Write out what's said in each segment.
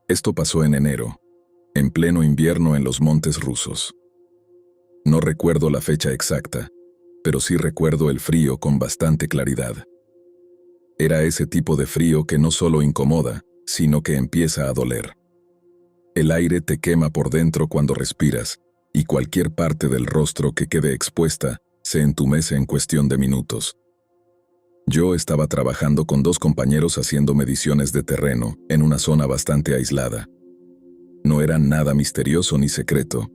Esto pasó en enero, en pleno invierno en los montes rusos. No recuerdo la fecha exacta, pero sí recuerdo el frío con bastante claridad. Era ese tipo de frío que no solo incomoda, sino que empieza a doler. El aire te quema por dentro cuando respiras, y cualquier parte del rostro que quede expuesta se entumece en cuestión de minutos. Yo estaba trabajando con 2 compañeros haciendo mediciones de terreno en una zona bastante aislada. No era nada misterioso ni secreto,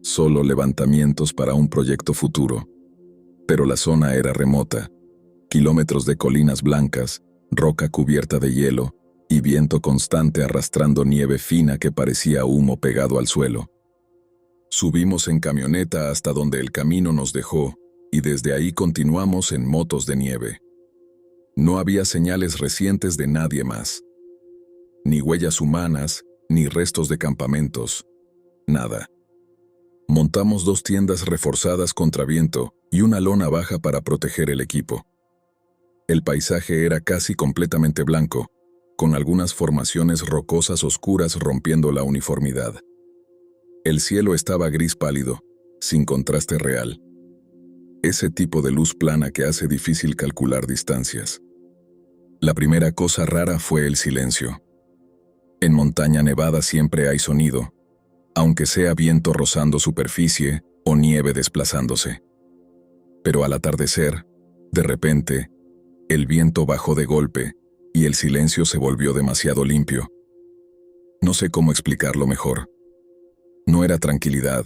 solo levantamientos para un proyecto futuro. Pero la zona era remota, kilómetros de colinas blancas, roca cubierta de hielo y viento constante arrastrando nieve fina que parecía humo pegado al suelo. Subimos en camioneta hasta donde el camino nos dejó y desde ahí continuamos en motos de nieve. No había señales recientes de nadie más. Ni huellas humanas, ni restos de campamentos. Nada. Montamos 2 tiendas reforzadas contra viento y una lona baja para proteger el equipo. El paisaje era casi completamente blanco, con algunas formaciones rocosas oscuras rompiendo la uniformidad. El cielo estaba gris pálido, sin contraste real. Ese tipo de luz plana que hace difícil calcular distancias. La primera cosa rara fue el silencio. En montaña nevada siempre hay sonido, aunque sea viento rozando superficie o nieve desplazándose. Pero al atardecer, de repente, el viento bajó de golpe y el silencio se volvió demasiado limpio. No sé cómo explicarlo mejor. No era tranquilidad.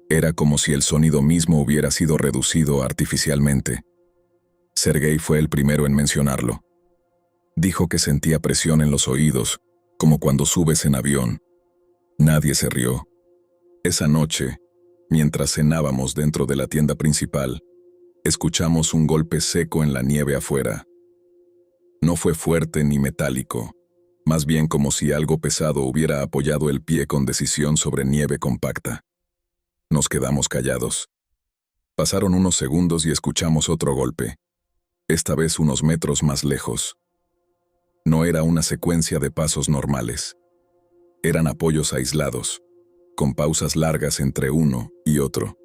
Era como si el sonido mismo hubiera sido reducido artificialmente. Sergei fue el primero en mencionarlo. Dijo que sentía presión en los oídos, como cuando subes en avión. Nadie se rió. Esa noche, mientras cenábamos dentro de la tienda principal, escuchamos un golpe seco en la nieve afuera. No fue fuerte ni metálico, más bien como si algo pesado hubiera apoyado el pie con decisión sobre nieve compacta. Nos quedamos callados. Pasaron unos segundos y escuchamos otro golpe, esta vez unos metros más lejos. No era una secuencia de pasos normales. Eran apoyos aislados, con pausas largas entre uno y otro.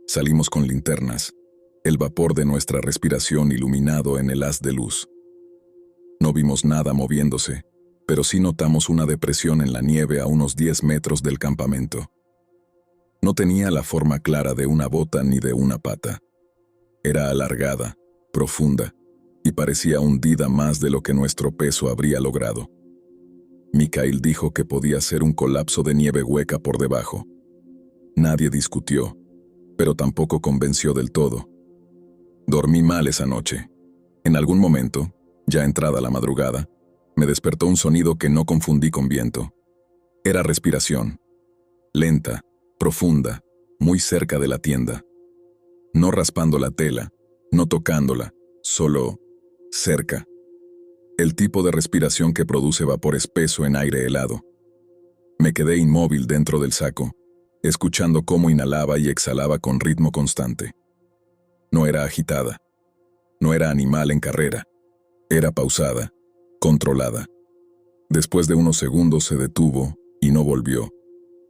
Salimos con linternas, el vapor de nuestra respiración iluminado en el haz de luz. No vimos nada moviéndose, pero sí notamos una depresión en la nieve a unos 10 metros del campamento. No tenía la forma clara de una bota ni de una pata. Era alargada, profunda, y parecía hundida más de lo que nuestro peso habría logrado. Mikhail dijo que podía ser un colapso de nieve hueca por debajo. Nadie discutió, pero tampoco convenció del todo. Dormí mal esa noche. En algún momento, ya entrada la madrugada, me despertó un sonido que no confundí con viento. Era respiración. Lenta, profunda, muy cerca de la tienda. No raspando la tela, no tocándola, solo cerca. El tipo de respiración que produce vapor espeso en aire helado. Me quedé inmóvil dentro del saco, escuchando cómo inhalaba y exhalaba con ritmo constante. No era agitada. No era animal en carrera. Era pausada, controlada. Después de unos segundos se detuvo y no volvió.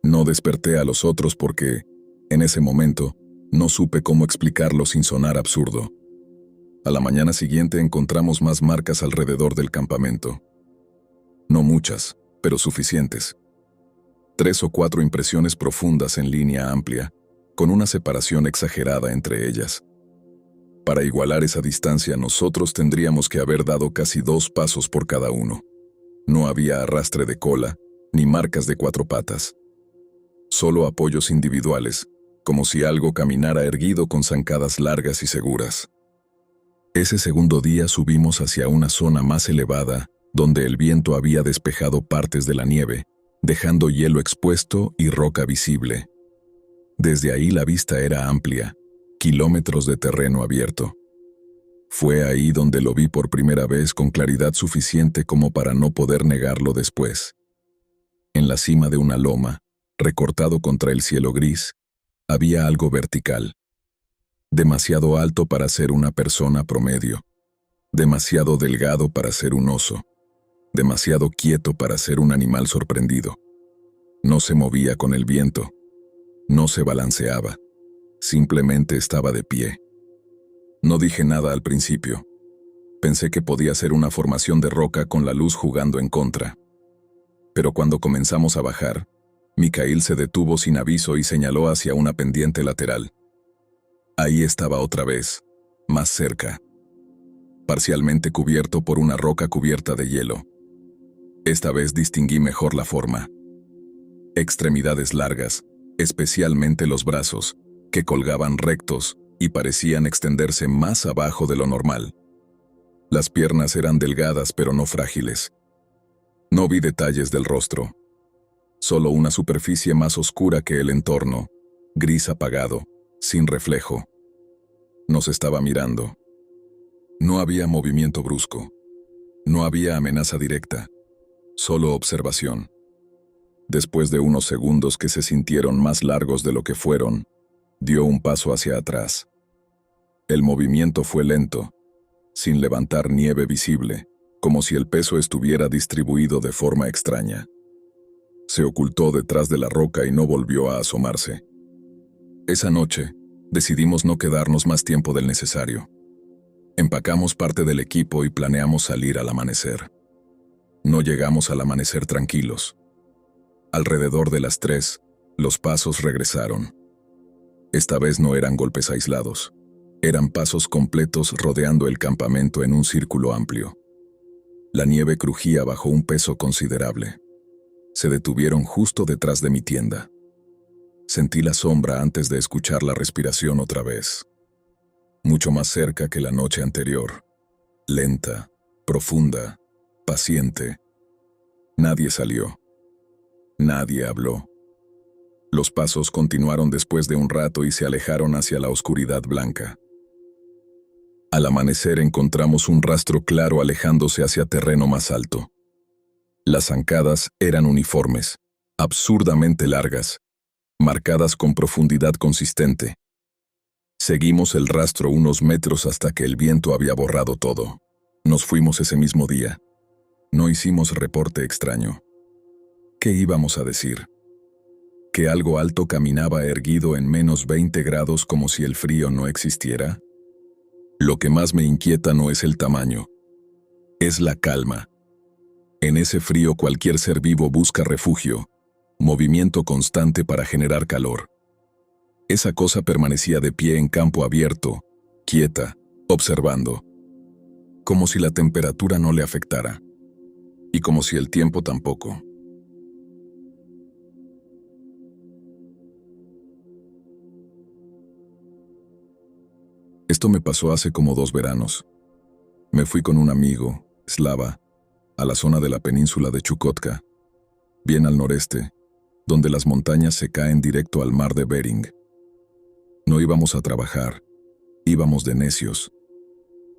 No desperté a los otros porque, en ese momento, no supe cómo explicarlo sin sonar absurdo. A la mañana siguiente encontramos más marcas alrededor del campamento. No muchas, pero suficientes. 3 o 4 impresiones profundas en línea amplia, con una separación exagerada entre ellas. Para igualar esa distancia nosotros tendríamos que haber dado casi 2 pasos por cada uno. No había arrastre de cola, ni marcas de 4 patas. Solo apoyos individuales, como si algo caminara erguido con zancadas largas y seguras. Ese segundo día subimos hacia una zona más elevada, donde el viento había despejado partes de la nieve, dejando hielo expuesto y roca visible. Desde ahí la vista era amplia, kilómetros de terreno abierto. Fue ahí donde lo vi por primera vez con claridad suficiente como para no poder negarlo después. En la cima de una loma, recortado contra el cielo gris, había algo vertical. Demasiado alto para ser una persona promedio, demasiado delgado para ser un oso. demasiado quieto para ser un animal sorprendido. No se movía con el viento, no se balanceaba, simplemente estaba de pie. No dije nada al principio. Pensé que podía ser una formación de roca con la luz jugando en contra. Pero cuando comenzamos a bajar, Mikhail se detuvo sin aviso y señaló hacia una pendiente lateral. Ahí estaba otra vez, más cerca, parcialmente cubierto por una roca cubierta de hielo. Esta vez distinguí mejor la forma. Extremidades largas, especialmente los brazos, que colgaban rectos y parecían extenderse más abajo de lo normal. Las piernas eran delgadas pero no frágiles. No vi detalles del rostro. Solo una superficie más oscura que el entorno, gris apagado, sin reflejo. Nos estaba mirando. No había movimiento brusco. No había amenaza directa. Solo observación. Después de unos segundos que se sintieron más largos de lo que fueron, dio un paso hacia atrás. El movimiento fue lento, sin levantar nieve visible, como si el peso estuviera distribuido de forma extraña. Se ocultó detrás de la roca y no volvió a asomarse. Esa noche, decidimos no quedarnos más tiempo del necesario. Empacamos parte del equipo y planeamos salir al amanecer. No llegamos al amanecer tranquilos. Alrededor de las 3, los pasos regresaron. Esta vez no eran golpes aislados. Eran pasos completos rodeando el campamento en un círculo amplio. La nieve crujía bajo un peso considerable. Se detuvieron justo detrás de mi tienda. Sentí la sombra antes de escuchar la respiración otra vez. Mucho más cerca que la noche anterior. Lenta, profunda, paciente. Nadie salió. Nadie habló. Los pasos continuaron después de un rato y se alejaron hacia la oscuridad blanca. Al amanecer encontramos un rastro claro alejándose hacia terreno más alto. Las zancadas eran uniformes, absurdamente largas, marcadas con profundidad consistente. Seguimos el rastro unos metros hasta que el viento había borrado todo. Nos fuimos ese mismo día. No hicimos reporte extraño. ¿Qué íbamos a decir? ¿Que algo alto caminaba erguido en menos 20 grados como si el frío no existiera? Lo que más me inquieta no es el tamaño, es la calma. En ese frío cualquier ser vivo busca refugio, movimiento constante para generar calor. Esa cosa permanecía de pie en campo abierto, quieta, observando. Como si la temperatura no le afectara. Y como si el tiempo tampoco. Esto me pasó hace como 2 veranos. Me fui con un amigo, Slava, a la zona de la península de Chukotka, bien al noreste, donde las montañas se caen directo al mar de Bering. No íbamos a trabajar, íbamos de necios.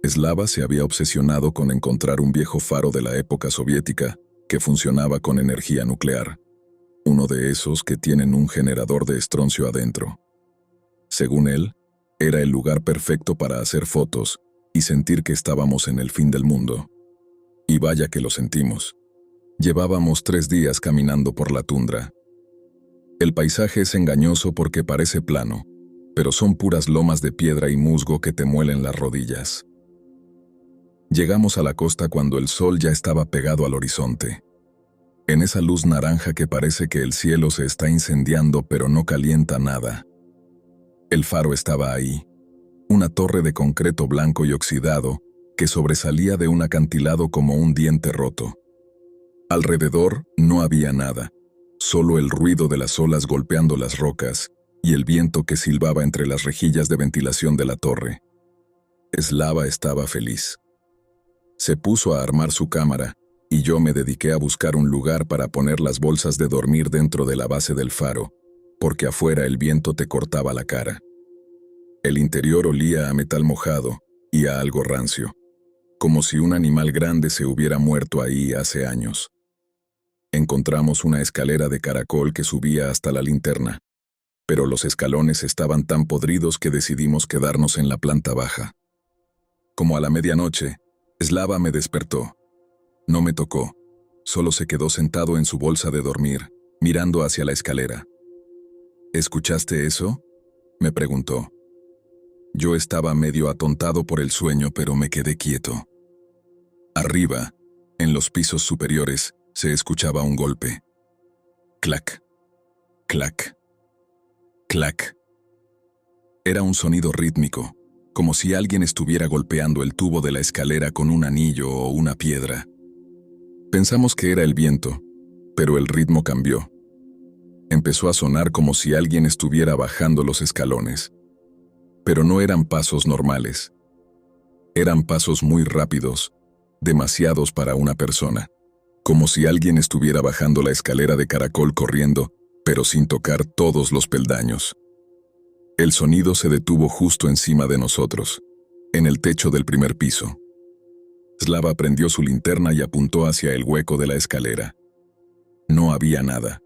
Slava se había obsesionado con encontrar un viejo faro de la época soviética que funcionaba con energía nuclear, uno de esos que tienen un generador de estroncio adentro. Según él, era el lugar perfecto para hacer fotos y sentir que estábamos en el fin del mundo. Y vaya que lo sentimos. Llevábamos 3 días caminando por la tundra. El paisaje es engañoso porque parece plano, pero son puras lomas de piedra y musgo que te muelen las rodillas. Llegamos a la costa cuando el sol ya estaba pegado al horizonte. En esa luz naranja que parece que el cielo se está incendiando pero no calienta nada. El faro estaba ahí, una torre de concreto blanco y oxidado que sobresalía de un acantilado como un diente roto. Alrededor no había nada, solo el ruido de las olas golpeando las rocas y el viento que silbaba entre las rejillas de ventilación de la torre. Slava estaba feliz. Se puso a armar su cámara y yo me dediqué a buscar un lugar para poner las bolsas de dormir dentro de la base del faro, porque afuera el viento te cortaba la cara. El interior olía a metal mojado y a algo rancio, como si un animal grande se hubiera muerto ahí hace años. Encontramos una escalera de caracol que subía hasta la linterna, pero los escalones estaban tan podridos que decidimos quedarnos en la planta baja. Como a la medianoche, Slava me despertó. No me tocó, Solo se quedó sentado en su bolsa de dormir, mirando hacia la escalera. ¿Escuchaste eso?, me preguntó. Yo estaba medio atontado por el sueño, pero me quedé quieto. Arriba, en los pisos superiores, se escuchaba un golpe. Clac, clac, clac. Era un sonido rítmico, como si alguien estuviera golpeando el tubo de la escalera con un anillo o una piedra. Pensamos que era el viento, pero el ritmo cambió. Empezó a sonar como si alguien estuviera bajando los escalones. Pero no eran pasos normales. Eran pasos muy rápidos, demasiados para una persona. Como si alguien estuviera bajando la escalera de caracol corriendo, pero sin tocar todos los peldaños. El sonido se detuvo justo encima de nosotros, en el techo del primer piso. Slava prendió su linterna y apuntó hacia el hueco de la escalera. No había nada.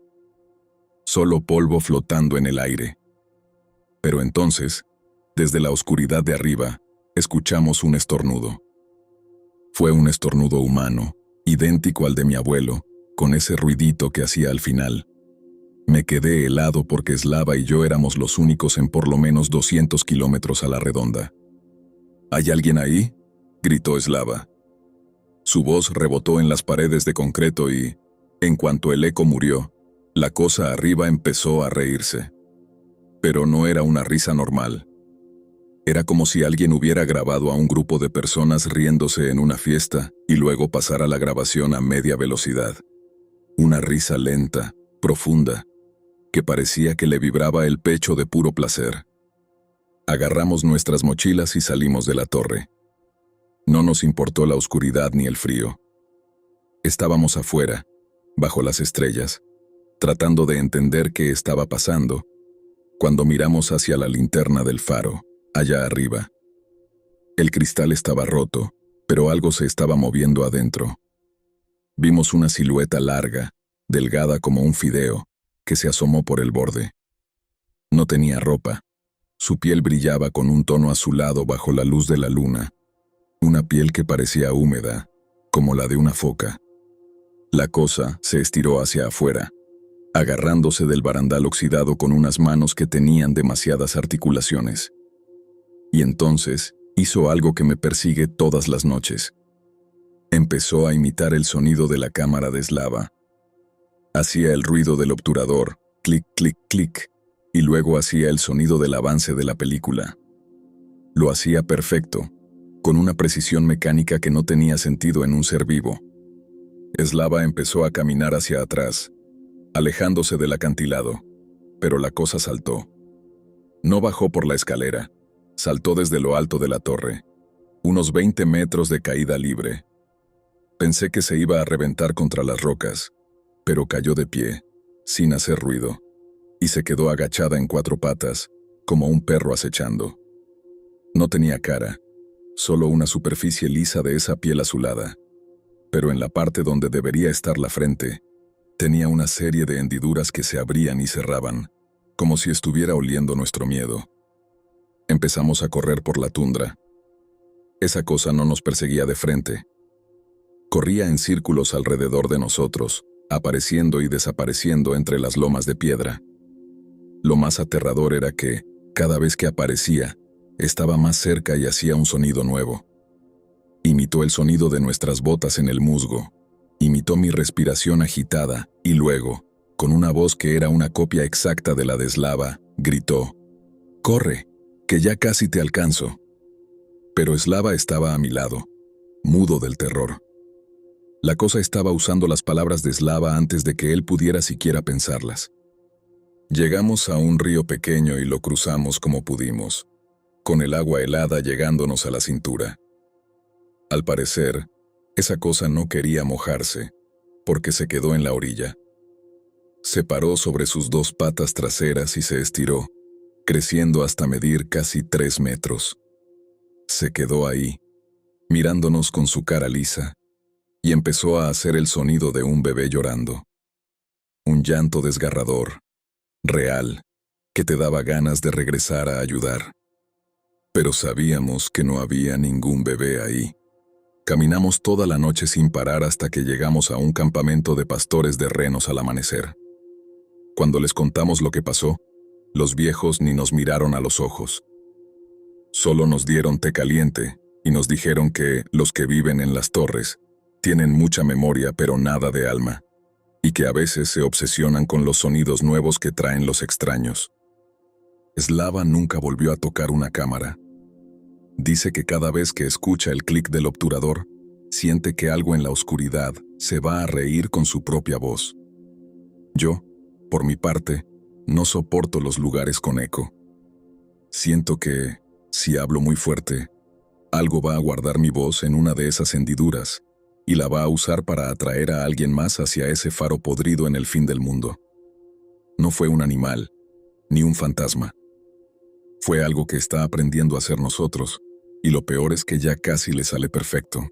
Solo polvo flotando en el aire. Pero entonces, desde la oscuridad de arriba, escuchamos un estornudo. Fue un estornudo humano, idéntico al de mi abuelo, con ese ruidito que hacía al final. Me quedé helado porque Slava y yo éramos los únicos en por lo menos 200 kilómetros a la redonda. ¿Hay alguien ahí?, gritó Slava. Su voz rebotó en las paredes de concreto y, en cuanto el eco murió, la cosa arriba empezó a reírse. Pero no era una risa normal. Era como si alguien hubiera grabado a un grupo de personas riéndose en una fiesta y luego pasara la grabación a media velocidad. Una risa lenta, profunda, que parecía que le vibraba el pecho de puro placer. Agarramos nuestras mochilas y salimos de la torre. No nos importó la oscuridad ni el frío. Estábamos afuera, bajo las estrellas, tratando de entender qué estaba pasando, cuando miramos hacia la linterna del faro, allá arriba. El cristal estaba roto, pero algo se estaba moviendo adentro. Vimos una silueta larga, delgada como un fideo, que se asomó por el borde. No tenía ropa. Su piel brillaba con un tono azulado bajo la luz de la luna, una piel que parecía húmeda, como la de una foca. La cosa se estiró hacia afuera, agarrándose del barandal oxidado con unas manos que tenían demasiadas articulaciones. Y entonces hizo algo que me persigue todas las noches. Empezó a imitar el sonido de la cámara de Slava. Hacía el ruido del obturador, clic, clic, clic, y luego hacía el sonido del avance de la película. Lo hacía perfecto, con una precisión mecánica que no tenía sentido en un ser vivo. Slava empezó a caminar hacia atrás, alejándose del acantilado, pero la cosa saltó. No bajó por la escalera, saltó desde lo alto de la torre, unos 20 metros de caída libre. Pensé que se iba a reventar contra las rocas, pero cayó de pie, sin hacer ruido, y se quedó agachada en 4 patas, como un perro acechando. No tenía cara, solo una superficie lisa de esa piel azulada, pero en la parte donde debería estar la frente, tenía una serie de hendiduras que se abrían y cerraban, como si estuviera oliendo nuestro miedo. Empezamos a correr por la tundra. Esa cosa no nos perseguía de frente. Corría en círculos alrededor de nosotros, apareciendo y desapareciendo entre las lomas de piedra. Lo más aterrador era que, cada vez que aparecía, estaba más cerca y hacía un sonido nuevo. Imitó el sonido de nuestras botas en el musgo, imitó mi respiración agitada y luego, con una voz que era una copia exacta de la de Slava, gritó: «¡Corre, que ya casi te alcanzo!». Pero Slava estaba a mi lado, mudo del terror. La cosa estaba usando las palabras de Slava antes de que él pudiera siquiera pensarlas. Llegamos a un río pequeño y lo cruzamos como pudimos, con el agua helada llegándonos a la cintura. Al parecer, esa cosa no quería mojarse, porque se quedó en la orilla. Se paró sobre sus 2 patas traseras y se estiró, creciendo hasta medir casi 3 metros. Se quedó ahí, mirándonos con su cara lisa, y empezó a hacer el sonido de un bebé llorando. Un llanto desgarrador, real, que te daba ganas de regresar a ayudar. Pero sabíamos que no había ningún bebé ahí. Caminamos toda la noche sin parar hasta que llegamos a un campamento de pastores de renos al amanecer. Cuando les contamos lo que pasó, los viejos ni nos miraron a los ojos. Solo nos dieron té caliente y nos dijeron que los que viven en las torres tienen mucha memoria pero nada de alma, y que a veces se obsesionan con los sonidos nuevos que traen los extraños. Slava nunca volvió a tocar una cámara. Dice que cada vez que escucha el clic del obturador, siente que algo en la oscuridad se va a reír con su propia voz. Yo, por mi parte, no soporto los lugares con eco. Siento que, si hablo muy fuerte, algo va a guardar mi voz en una de esas hendiduras y la va a usar para atraer a alguien más hacia ese faro podrido en el fin del mundo. No fue un animal, ni un fantasma. Fue algo que está aprendiendo a ser nosotros, y lo peor es que ya casi le sale perfecto.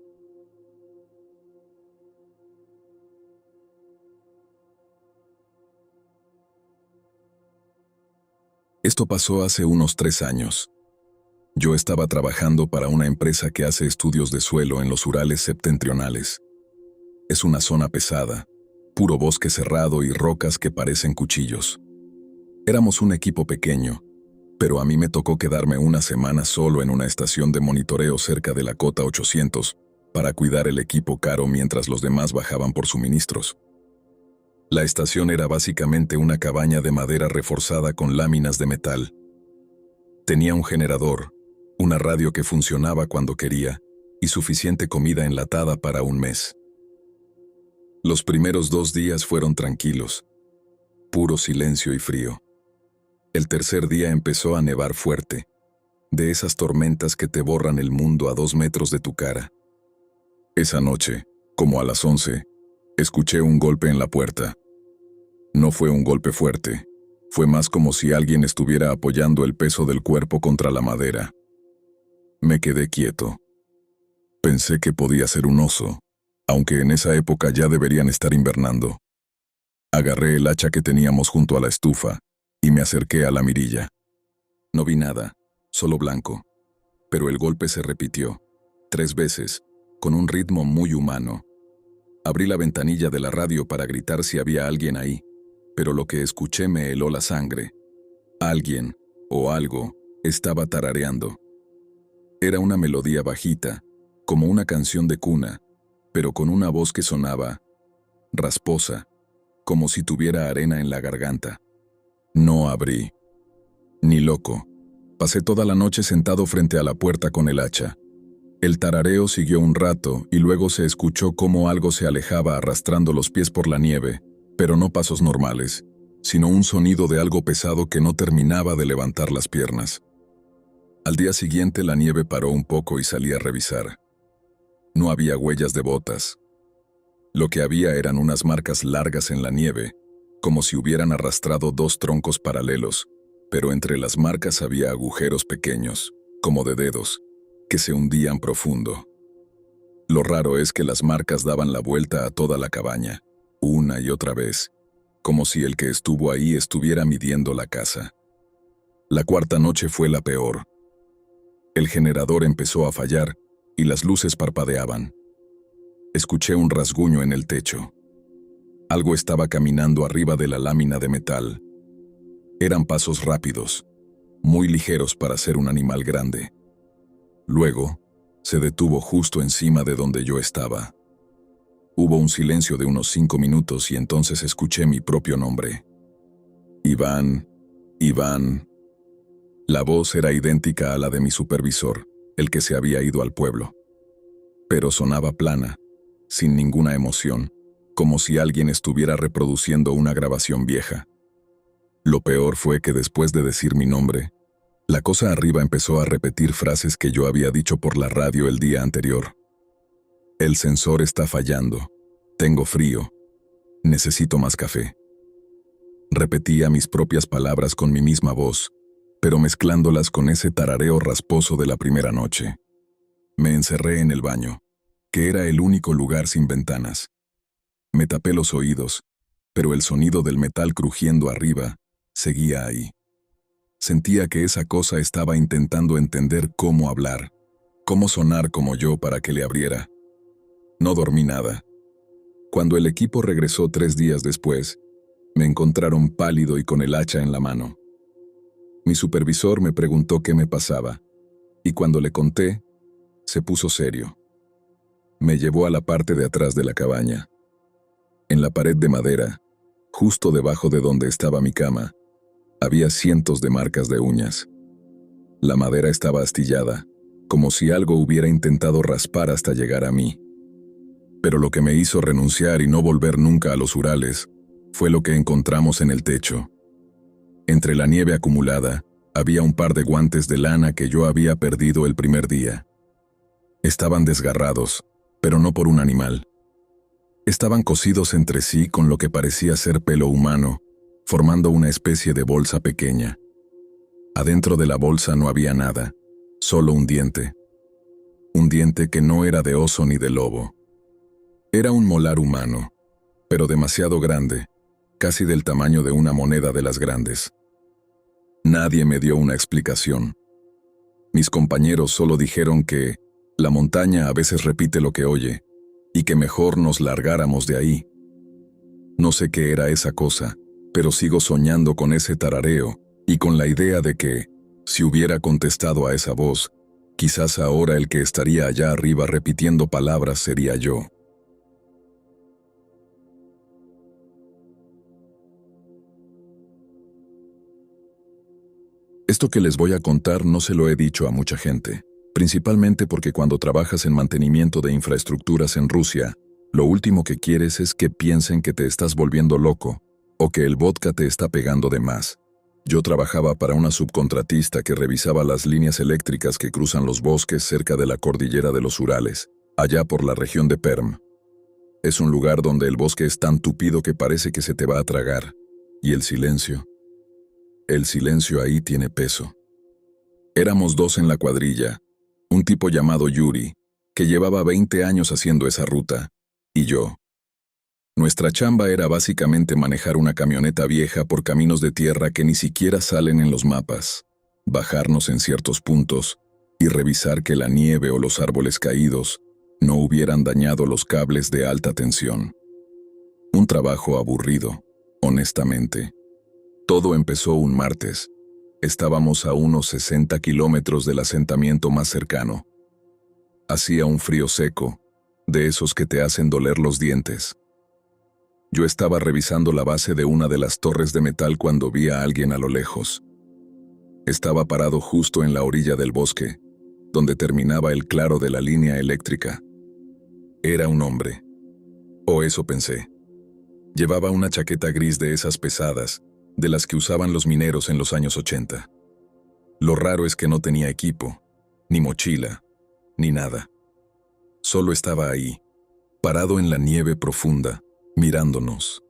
Esto pasó hace unos 3 años. Yo estaba trabajando para una empresa que hace estudios de suelo en los Urales septentrionales. Es una zona pesada, puro bosque cerrado y rocas que parecen cuchillos. Éramos un equipo pequeño, pero a mí me tocó quedarme una semana solo en una estación de monitoreo cerca de la Cota 800 para cuidar el equipo caro mientras los demás bajaban por suministros. La estación era básicamente una cabaña de madera reforzada con láminas de metal. Tenía un generador, una radio que funcionaba cuando quería y suficiente comida enlatada para un mes. Los primeros 2 días fueron tranquilos, puro silencio y frío. El tercer día empezó a nevar fuerte, de esas tormentas que te borran el mundo a 2 metros de tu cara. Esa noche, como a las 11, escuché un golpe en la puerta. No fue un golpe fuerte, fue más como si alguien estuviera apoyando el peso del cuerpo contra la madera. Me quedé quieto. Pensé que podía ser un oso, aunque en esa época ya deberían estar invernando. Agarré el hacha que teníamos junto a la estufa y me acerqué a la mirilla. No vi nada, solo blanco, pero el golpe se repitió, 3 veces, con un ritmo muy humano. Abrí la ventanilla de la radio para gritar si había alguien ahí, pero lo que escuché me heló la sangre. Alguien, o algo, estaba tarareando. Era una melodía bajita, como una canción de cuna, pero con una voz que sonaba rasposa, como si tuviera arena en la garganta. No abrí. Ni loco. Pasé toda la noche sentado frente a la puerta con el hacha. El tarareo siguió un rato y luego se escuchó cómo algo se alejaba arrastrando los pies por la nieve, pero no pasos normales, sino un sonido de algo pesado que no terminaba de levantar las piernas. Al día siguiente la nieve paró un poco y salí a revisar. No había huellas de botas. Lo que había eran unas marcas largas en la nieve, como si hubieran arrastrado 2 troncos paralelos, pero entre las marcas había agujeros pequeños, como de dedos, que se hundían profundo. Lo raro es que las marcas daban la vuelta a toda la cabaña, una y otra vez, como si el que estuvo ahí estuviera midiendo la casa. La 4ª noche fue la peor. El generador empezó a fallar y las luces parpadeaban. Escuché un rasguño en el techo. Algo estaba caminando arriba de la lámina de metal. Eran pasos rápidos, muy ligeros para ser un animal grande. Luego, se detuvo justo encima de donde yo estaba. Hubo un silencio de unos 5 minutos y entonces escuché mi propio nombre. Iván, Iván. La voz era idéntica a la de mi supervisor, el que se había ido al pueblo. Pero sonaba plana, sin ninguna emoción, como si alguien estuviera reproduciendo una grabación vieja. Lo peor fue que después de decir mi nombre, la cosa arriba empezó a repetir frases que yo había dicho por la radio el día anterior. El sensor está fallando. Tengo frío. Necesito más café. Repetía mis propias palabras con mi misma voz, pero mezclándolas con ese tarareo rasposo de la primera noche. Me encerré en el baño, que era el único lugar sin ventanas. Me tapé los oídos, pero el sonido del metal crujiendo arriba seguía ahí. Sentía que esa cosa estaba intentando entender cómo hablar, cómo sonar como yo para que le abriera. No dormí nada. Cuando el equipo regresó 3 días después, me encontraron pálido y con el hacha en la mano. Mi supervisor me preguntó qué me pasaba, y cuando le conté, se puso serio. Me llevó a la parte de atrás de la cabaña. En la pared de madera, justo debajo de donde estaba mi cama, había cientos de marcas de uñas. La madera estaba astillada, como si algo hubiera intentado raspar hasta llegar a mí. Pero lo que me hizo renunciar y no volver nunca a los Urales fue lo que encontramos en el techo. Entre la nieve acumulada, había un par de guantes de lana que yo había perdido el primer día. Estaban desgarrados, pero no por un animal. Estaban cosidos entre sí con lo que parecía ser pelo humano, formando una especie de bolsa pequeña. Adentro de la bolsa no había nada, solo un diente. Un diente que no era de oso ni de lobo. Era un molar humano, pero demasiado grande, casi del tamaño de una moneda de las grandes. Nadie me dio una explicación. Mis compañeros solo dijeron que la montaña a veces repite lo que oye, y que mejor nos largáramos de ahí. No sé qué era esa cosa, pero sigo soñando con ese tarareo y con la idea de que, si hubiera contestado a esa voz, quizás ahora el que estaría allá arriba repitiendo palabras sería yo. Esto que les voy a contar no se lo he dicho a mucha gente, principalmente porque cuando trabajas en mantenimiento de infraestructuras en Rusia, lo último que quieres es que piensen que te estás volviendo loco o que el vodka te está pegando de más. Yo trabajaba para una subcontratista que revisaba las líneas eléctricas que cruzan los bosques cerca de la cordillera de los Urales, allá por la región de Perm. Es un lugar donde el bosque es tan tupido que parece que se te va a tragar. Y el silencio ahí tiene peso. Éramos 2 en la cuadrilla, un tipo llamado Yuri, que llevaba 20 años haciendo esa ruta, y yo. Nuestra chamba era básicamente manejar una camioneta vieja por caminos de tierra que ni siquiera salen en los mapas, bajarnos en ciertos puntos y revisar que la nieve o los árboles caídos no hubieran dañado los cables de alta tensión. Un trabajo aburrido, honestamente. Todo empezó un martes. Estábamos a unos 60 kilómetros del asentamiento más cercano. Hacía un frío seco, de esos que te hacen doler los dientes. Yo estaba revisando la base de una de las torres de metal cuando vi a alguien a lo lejos. Estaba parado justo en la orilla del bosque, donde terminaba el claro de la línea eléctrica. Era un hombre. O eso pensé. Llevaba una chaqueta gris de esas pesadas, de las que usaban los mineros en los años 80. Lo raro es que no tenía equipo, ni mochila, ni nada. Solo estaba ahí, parado en la nieve profunda, mirándonos.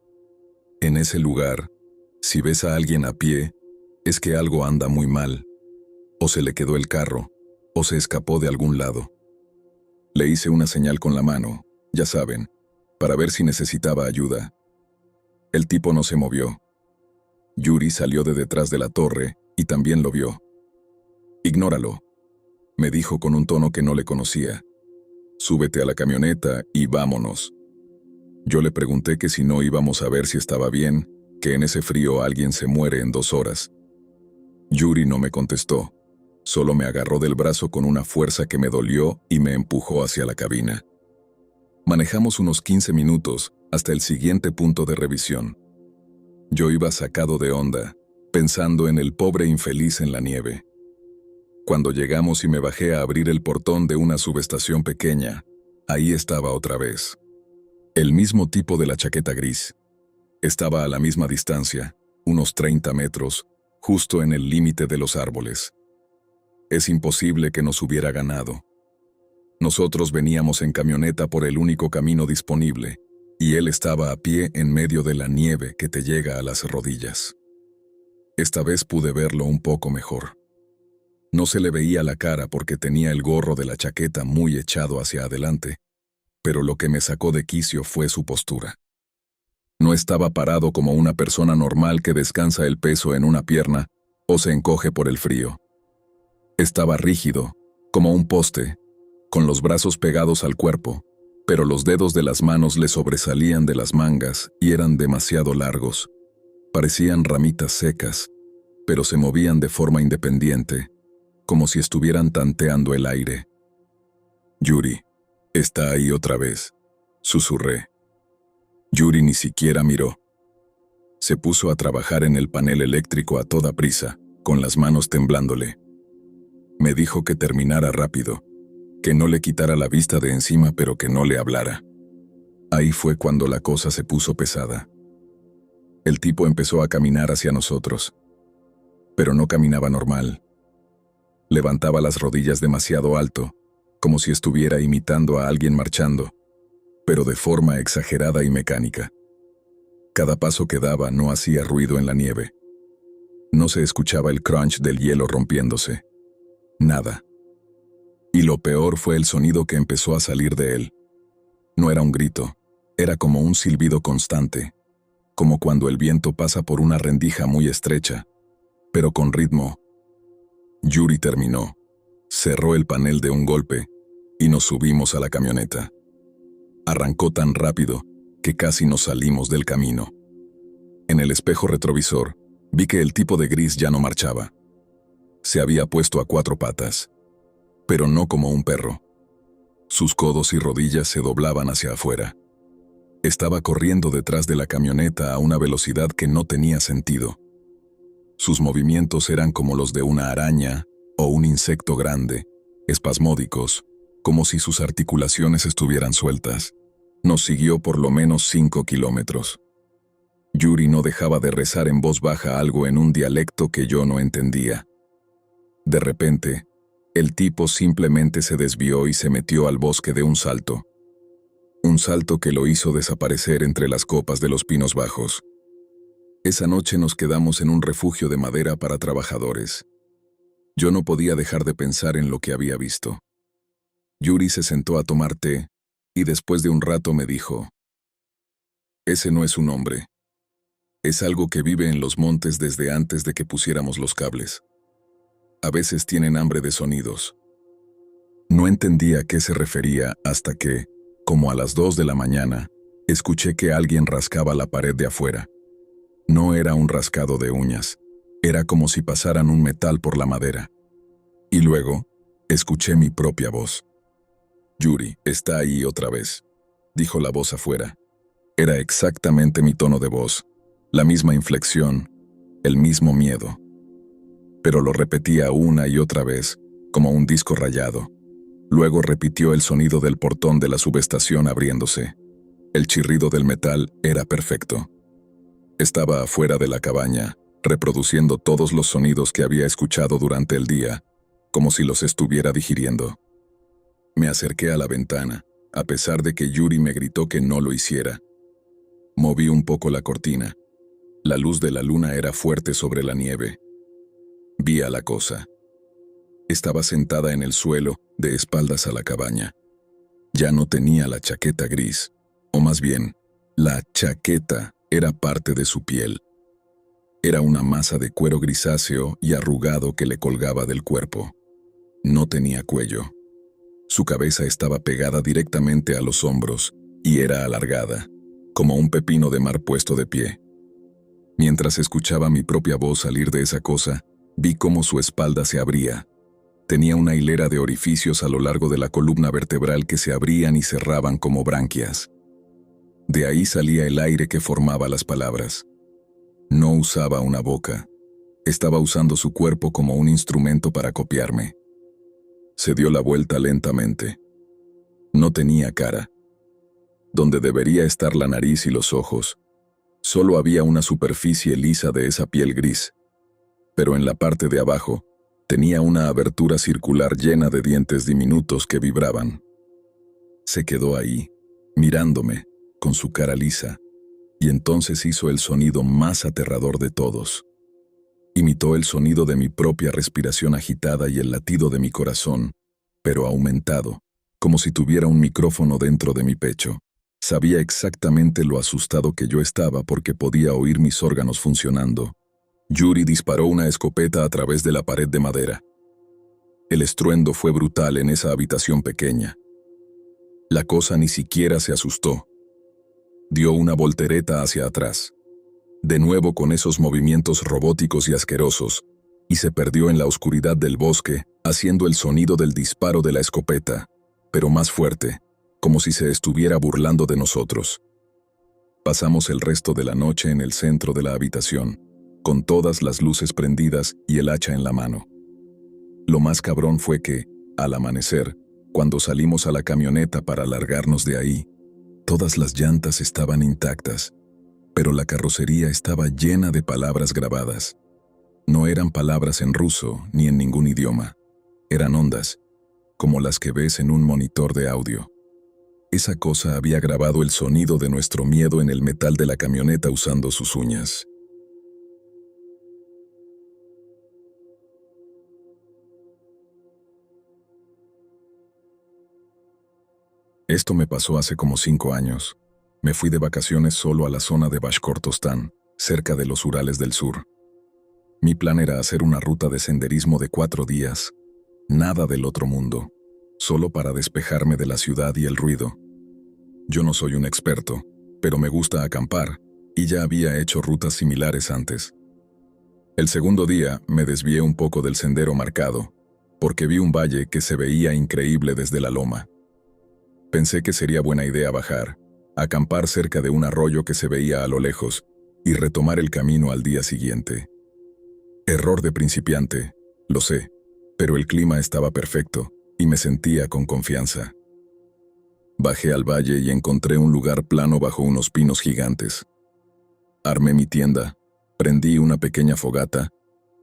En ese lugar, si ves a alguien a pie, es que algo anda muy mal. O se le quedó el carro, o se escapó de algún lado. Le hice una señal con la mano, ya saben, para ver si necesitaba ayuda. El tipo no se movió. Yuri salió de detrás de la torre y también lo vio. «Ignóralo», me dijo con un tono que no le conocía. «Súbete a la camioneta y vámonos». Yo le pregunté que si no íbamos a ver si estaba bien, que en ese frío alguien se muere en 2 horas. Yuri no me contestó, solo me agarró del brazo con una fuerza que me dolió y me empujó hacia la cabina. Manejamos unos 15 minutos hasta el siguiente punto de revisión. Yo iba sacado de onda, pensando en el pobre infeliz en la nieve. Cuando llegamos y me bajé a abrir el portón de una subestación pequeña, ahí estaba otra vez. El mismo tipo de la chaqueta gris. Estaba a la misma distancia, unos 30 metros, justo en el límite de los árboles. Es imposible que nos hubiera ganado. Nosotros veníamos en camioneta por el único camino disponible, y él estaba a pie en medio de la nieve que te llega a las rodillas. Esta vez pude verlo un poco mejor. No se le veía la cara porque tenía el gorro de la chaqueta muy echado hacia adelante, pero lo que me sacó de quicio fue su postura. No estaba parado como una persona normal que descansa el peso en una pierna o se encoge por el frío. Estaba rígido, como un poste, con los brazos pegados al cuerpo, pero los dedos de las manos le sobresalían de las mangas y eran demasiado largos. Parecían ramitas secas, pero se movían de forma independiente, como si estuvieran tanteando el aire. «Yuri, está ahí otra vez», susurré. Yuri ni siquiera miró. Se puso a trabajar en el panel eléctrico a toda prisa, con las manos temblándole. Me dijo que terminara rápido, que no le quitara la vista de encima, pero que no le hablara. Ahí fue cuando la cosa se puso pesada. El tipo empezó a caminar hacia nosotros, pero no caminaba normal. Levantaba las rodillas demasiado alto, como si estuviera imitando a alguien marchando, pero de forma exagerada y mecánica. Cada paso que daba no hacía ruido en la nieve. No se escuchaba el crunch del hielo rompiéndose. Nada. Y lo peor fue el sonido que empezó a salir de él. No era un grito, era como un silbido constante, como cuando el viento pasa por una rendija muy estrecha, pero con ritmo. Yuri terminó, cerró el panel de un golpe y nos subimos a la camioneta. Arrancó tan rápido que casi nos salimos del camino. En el espejo retrovisor vi que el tipo de gris ya no marchaba. Se había puesto a 4 patas, pero no como un perro. Sus codos y rodillas se doblaban hacia afuera. Estaba corriendo detrás de la camioneta a una velocidad que no tenía sentido. Sus movimientos eran como los de una araña o un insecto grande, espasmódicos, como si sus articulaciones estuvieran sueltas. Nos siguió por lo menos 5 kilómetros. Yuri no dejaba de rezar en voz baja algo en un dialecto que yo no entendía. De repente, el tipo simplemente se desvió y se metió al bosque de un salto. Un salto que lo hizo desaparecer entre las copas de los pinos bajos. Esa noche nos quedamos en un refugio de madera para trabajadores. Yo no podía dejar de pensar en lo que había visto. Yuri se sentó a tomar té, y después de un rato me dijo: «Ese no es un hombre. Es algo que vive en los montes desde antes de que pusiéramos los cables. A veces tienen hambre de sonidos». No entendía a qué se refería hasta que, como a las 2 de la mañana, escuché que alguien rascaba la pared de afuera. No era un rascado de uñas, era como si pasaran un metal por la madera. Y luego, escuché mi propia voz. «Yuri, está ahí otra vez», dijo la voz afuera. Era exactamente mi tono de voz, la misma inflexión, el mismo miedo. Pero lo repetía una y otra vez, como un disco rayado. Luego repitió el sonido del portón de la subestación abriéndose. El chirrido del metal era perfecto. Estaba afuera de la cabaña, reproduciendo todos los sonidos que había escuchado durante el día, como si los estuviera digiriendo. Me acerqué a la ventana, a pesar de que Yuri me gritó que no lo hiciera. Moví un poco la cortina. La luz de la luna era fuerte sobre la nieve. Vi a la cosa. Estaba sentada en el suelo, de espaldas a la cabaña. Ya no tenía la chaqueta gris, o más bien, la chaqueta era parte de su piel. Era una masa de cuero grisáceo y arrugado que le colgaba del cuerpo. No tenía cuello. Su cabeza estaba pegada directamente a los hombros y era alargada, como un pepino de mar puesto de pie. Mientras escuchaba mi propia voz salir de esa cosa, vi cómo su espalda se abría. Tenía una hilera de orificios a lo largo de la columna vertebral que se abrían y cerraban como branquias. De ahí salía el aire que formaba las palabras. No usaba una boca. Estaba usando su cuerpo como un instrumento para copiarme. Se dio la vuelta lentamente. No tenía cara. Donde debería estar la nariz y los ojos, solo había una superficie lisa de esa piel gris. Pero en la parte de abajo, tenía una abertura circular llena de dientes diminutos que vibraban. Se quedó ahí, mirándome, con su cara lisa, y entonces hizo el sonido más aterrador de todos. Imitó el sonido de mi propia respiración agitada y el latido de mi corazón, pero aumentado, como si tuviera un micrófono dentro de mi pecho. Sabía exactamente lo asustado que yo estaba porque podía oír mis órganos funcionando. Yuri disparó una escopeta a través de la pared de madera. El estruendo fue brutal en esa habitación pequeña. La cosa ni siquiera se asustó. Dio una voltereta hacia atrás, de nuevo con esos movimientos robóticos y asquerosos, y se perdió en la oscuridad del bosque, haciendo el sonido del disparo de la escopeta, pero más fuerte, como si se estuviera burlando de nosotros. Pasamos el resto de la noche en el centro de la habitación, con todas las luces prendidas y el hacha en la mano. Lo más cabrón fue que, al amanecer, cuando salimos a la camioneta para largarnos de ahí, todas las llantas estaban intactas, pero la carrocería estaba llena de palabras grabadas. No eran palabras en ruso ni en ningún idioma. Eran ondas, como las que ves en un monitor de audio. Esa cosa había grabado el sonido de nuestro miedo en el metal de la camioneta usando sus uñas. Esto me pasó hace como 5 años. Me fui de vacaciones solo a la zona de Bashkortostán, cerca de los Urales del Sur. Mi plan era hacer una ruta de senderismo de 4 días, nada del otro mundo, solo para despejarme de la ciudad y el ruido. Yo no soy un experto, pero me gusta acampar, y ya había hecho rutas similares antes. El segundo día me desvié un poco del sendero marcado, porque vi un valle que se veía increíble desde la loma. Pensé que sería buena idea bajar, acampar cerca de un arroyo que se veía a lo lejos, y retomar el camino al día siguiente. Error de principiante, lo sé, pero el clima estaba perfecto, y me sentía con confianza. Bajé al valle y encontré un lugar plano bajo unos pinos gigantes. Armé mi tienda, prendí una pequeña fogata,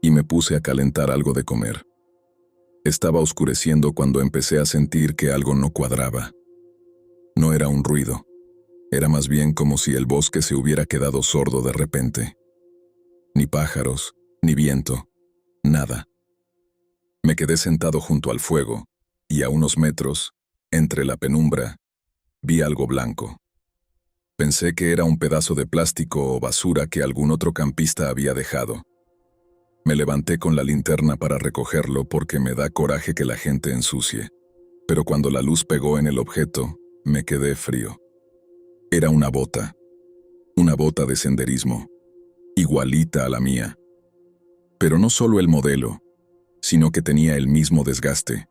y me puse a calentar algo de comer. Estaba oscureciendo cuando empecé a sentir que algo no cuadraba. No era un ruido. Era más bien como si el bosque se hubiera quedado sordo de repente. Ni pájaros, ni viento, nada. Me quedé sentado junto al fuego, y a unos metros, entre la penumbra, vi algo blanco. Pensé que era un pedazo de plástico o basura que algún otro campista había dejado. Me levanté con la linterna para recogerlo porque me da coraje que la gente ensucie. Pero cuando la luz pegó en el objeto, me quedé frío. Era una bota de senderismo, igualita a la mía. Pero no solo el modelo, sino que tenía el mismo desgaste,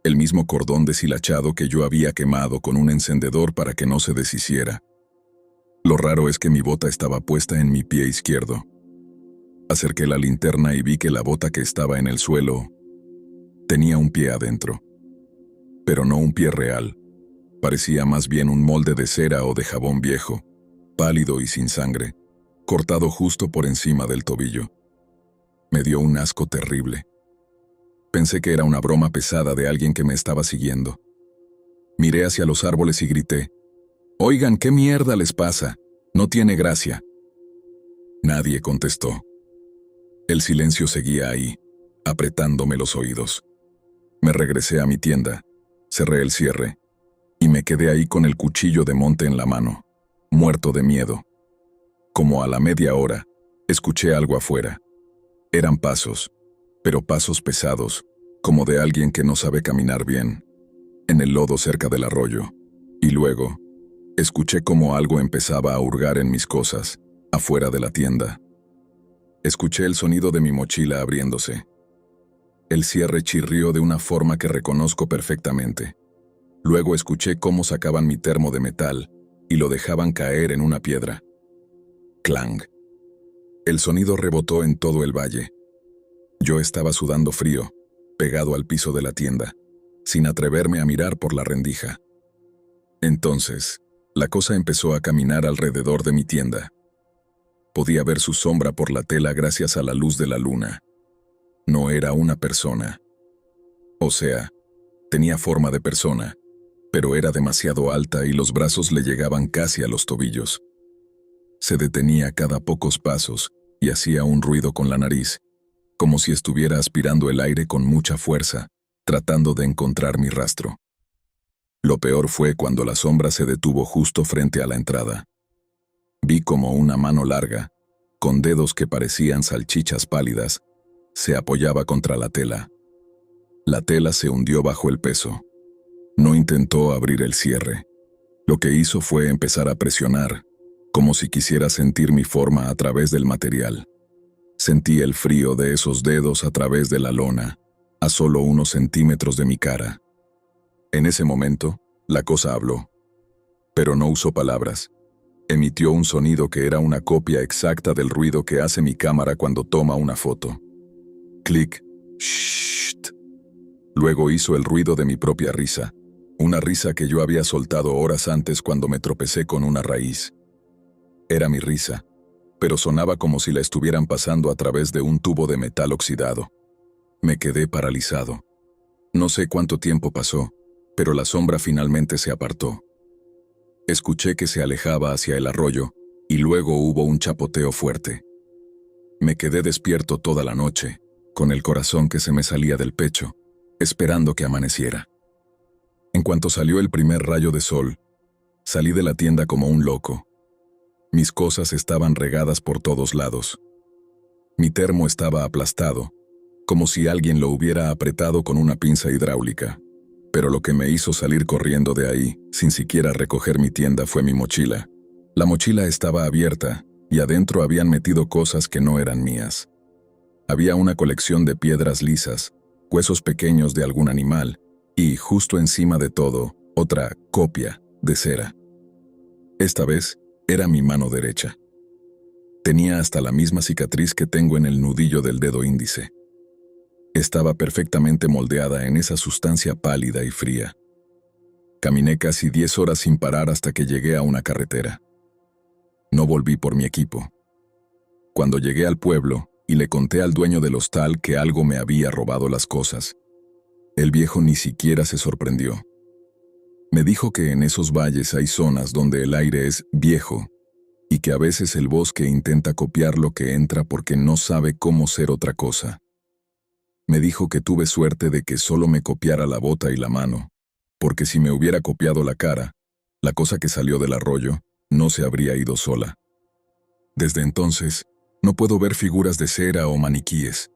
el mismo cordón deshilachado que yo había quemado con un encendedor para que no se deshiciera. Lo raro es que mi bota estaba puesta en mi pie izquierdo. Acerqué la linterna y vi que la bota que estaba en el suelo tenía un pie adentro, pero no un pie real. Parecía más bien un molde de cera o de jabón viejo, pálido y sin sangre, cortado justo por encima del tobillo. Me dio un asco terrible. Pensé que era una broma pesada de alguien que me estaba siguiendo. Miré hacia los árboles y grité: «Oigan, ¿qué mierda les pasa? No tiene gracia». Nadie contestó. El silencio seguía ahí, apretándome los oídos. Me regresé a mi tienda, cerré el cierre, y me quedé ahí con el cuchillo de monte en la mano, muerto de miedo. Como a la media hora, escuché algo afuera. Eran pasos, pero pasos pesados, como de alguien que no sabe caminar bien, en el lodo cerca del arroyo. Y luego, escuché como algo empezaba a hurgar en mis cosas, afuera de la tienda. Escuché el sonido de mi mochila abriéndose. El cierre chirrió de una forma que reconozco perfectamente. Luego escuché cómo sacaban mi termo de metal y lo dejaban caer en una piedra. Clang. El sonido rebotó en todo el valle. Yo estaba sudando frío, pegado al piso de la tienda, sin atreverme a mirar por la rendija. Entonces, la cosa empezó a caminar alrededor de mi tienda. Podía ver su sombra por la tela gracias a la luz de la luna. No era una persona. O sea, tenía forma de persona, pero era demasiado alta y los brazos le llegaban casi a los tobillos. Se detenía cada pocos pasos y hacía un ruido con la nariz, como si estuviera aspirando el aire con mucha fuerza, tratando de encontrar mi rastro. Lo peor fue cuando la sombra se detuvo justo frente a la entrada. Vi como una mano larga, con dedos que parecían salchichas pálidas, se apoyaba contra la tela. La tela se hundió bajo el peso. No intentó abrir el cierre. Lo que hizo fue empezar a presionar, como si quisiera sentir mi forma a través del material. Sentí el frío de esos dedos a través de la lona, a solo unos centímetros de mi cara. En ese momento, la cosa habló, pero no usó palabras. Emitió un sonido que era una copia exacta del ruido que hace mi cámara cuando toma una foto. Clic. Shht. Luego hizo el ruido de mi propia risa, una risa que yo había soltado horas antes cuando me tropecé con una raíz. Era mi risa, pero sonaba como si la estuvieran pasando a través de un tubo de metal oxidado. Me quedé paralizado. No sé cuánto tiempo pasó, pero la sombra finalmente se apartó. Escuché que se alejaba hacia el arroyo, y luego hubo un chapoteo fuerte. Me quedé despierto toda la noche, con el corazón que se me salía del pecho, esperando que amaneciera. En cuanto salió el primer rayo de sol, salí de la tienda como un loco. Mis cosas estaban regadas por todos lados. Mi termo estaba aplastado, como si alguien lo hubiera apretado con una pinza hidráulica. Pero lo que me hizo salir corriendo de ahí, sin siquiera recoger mi tienda, fue mi mochila. La mochila estaba abierta, y adentro habían metido cosas que no eran mías. Había una colección de piedras lisas, huesos pequeños de algún animal, y, justo encima de todo, otra copia de cera. Esta vez, era mi mano derecha. Tenía hasta la misma cicatriz que tengo en el nudillo del dedo índice. Estaba perfectamente moldeada en esa sustancia pálida y fría. Caminé casi 10 horas sin parar hasta que llegué a una carretera. No volví por mi equipo. Cuando llegué al pueblo y le conté al dueño del hostal que algo me había robado las cosas, el viejo ni siquiera se sorprendió. Me dijo que en esos valles hay zonas donde el aire es viejo y que a veces el bosque intenta copiar lo que entra porque no sabe cómo ser otra cosa. Me dijo que tuve suerte de que solo me copiara la bota y la mano, porque si me hubiera copiado la cara, la cosa que salió del arroyo no se habría ido sola. Desde entonces, no puedo ver figuras de cera o maniquíes.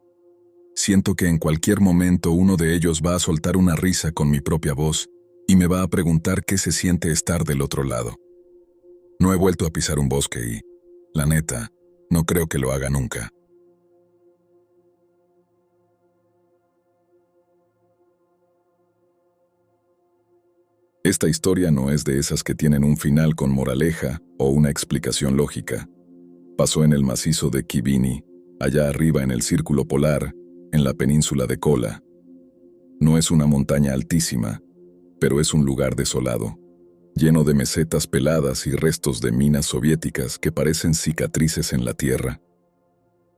Siento que en cualquier momento uno de ellos va a soltar una risa con mi propia voz y me va a preguntar qué se siente estar del otro lado. No he vuelto a pisar un bosque y, la neta, no creo que lo haga nunca. Esta historia no es de esas que tienen un final con moraleja o una explicación lógica. Pasó en el macizo de Kibini, allá arriba en el Círculo Polar, en la península de Kola. No es una montaña altísima, pero es un lugar desolado, lleno de mesetas peladas y restos de minas soviéticas que parecen cicatrices en la tierra.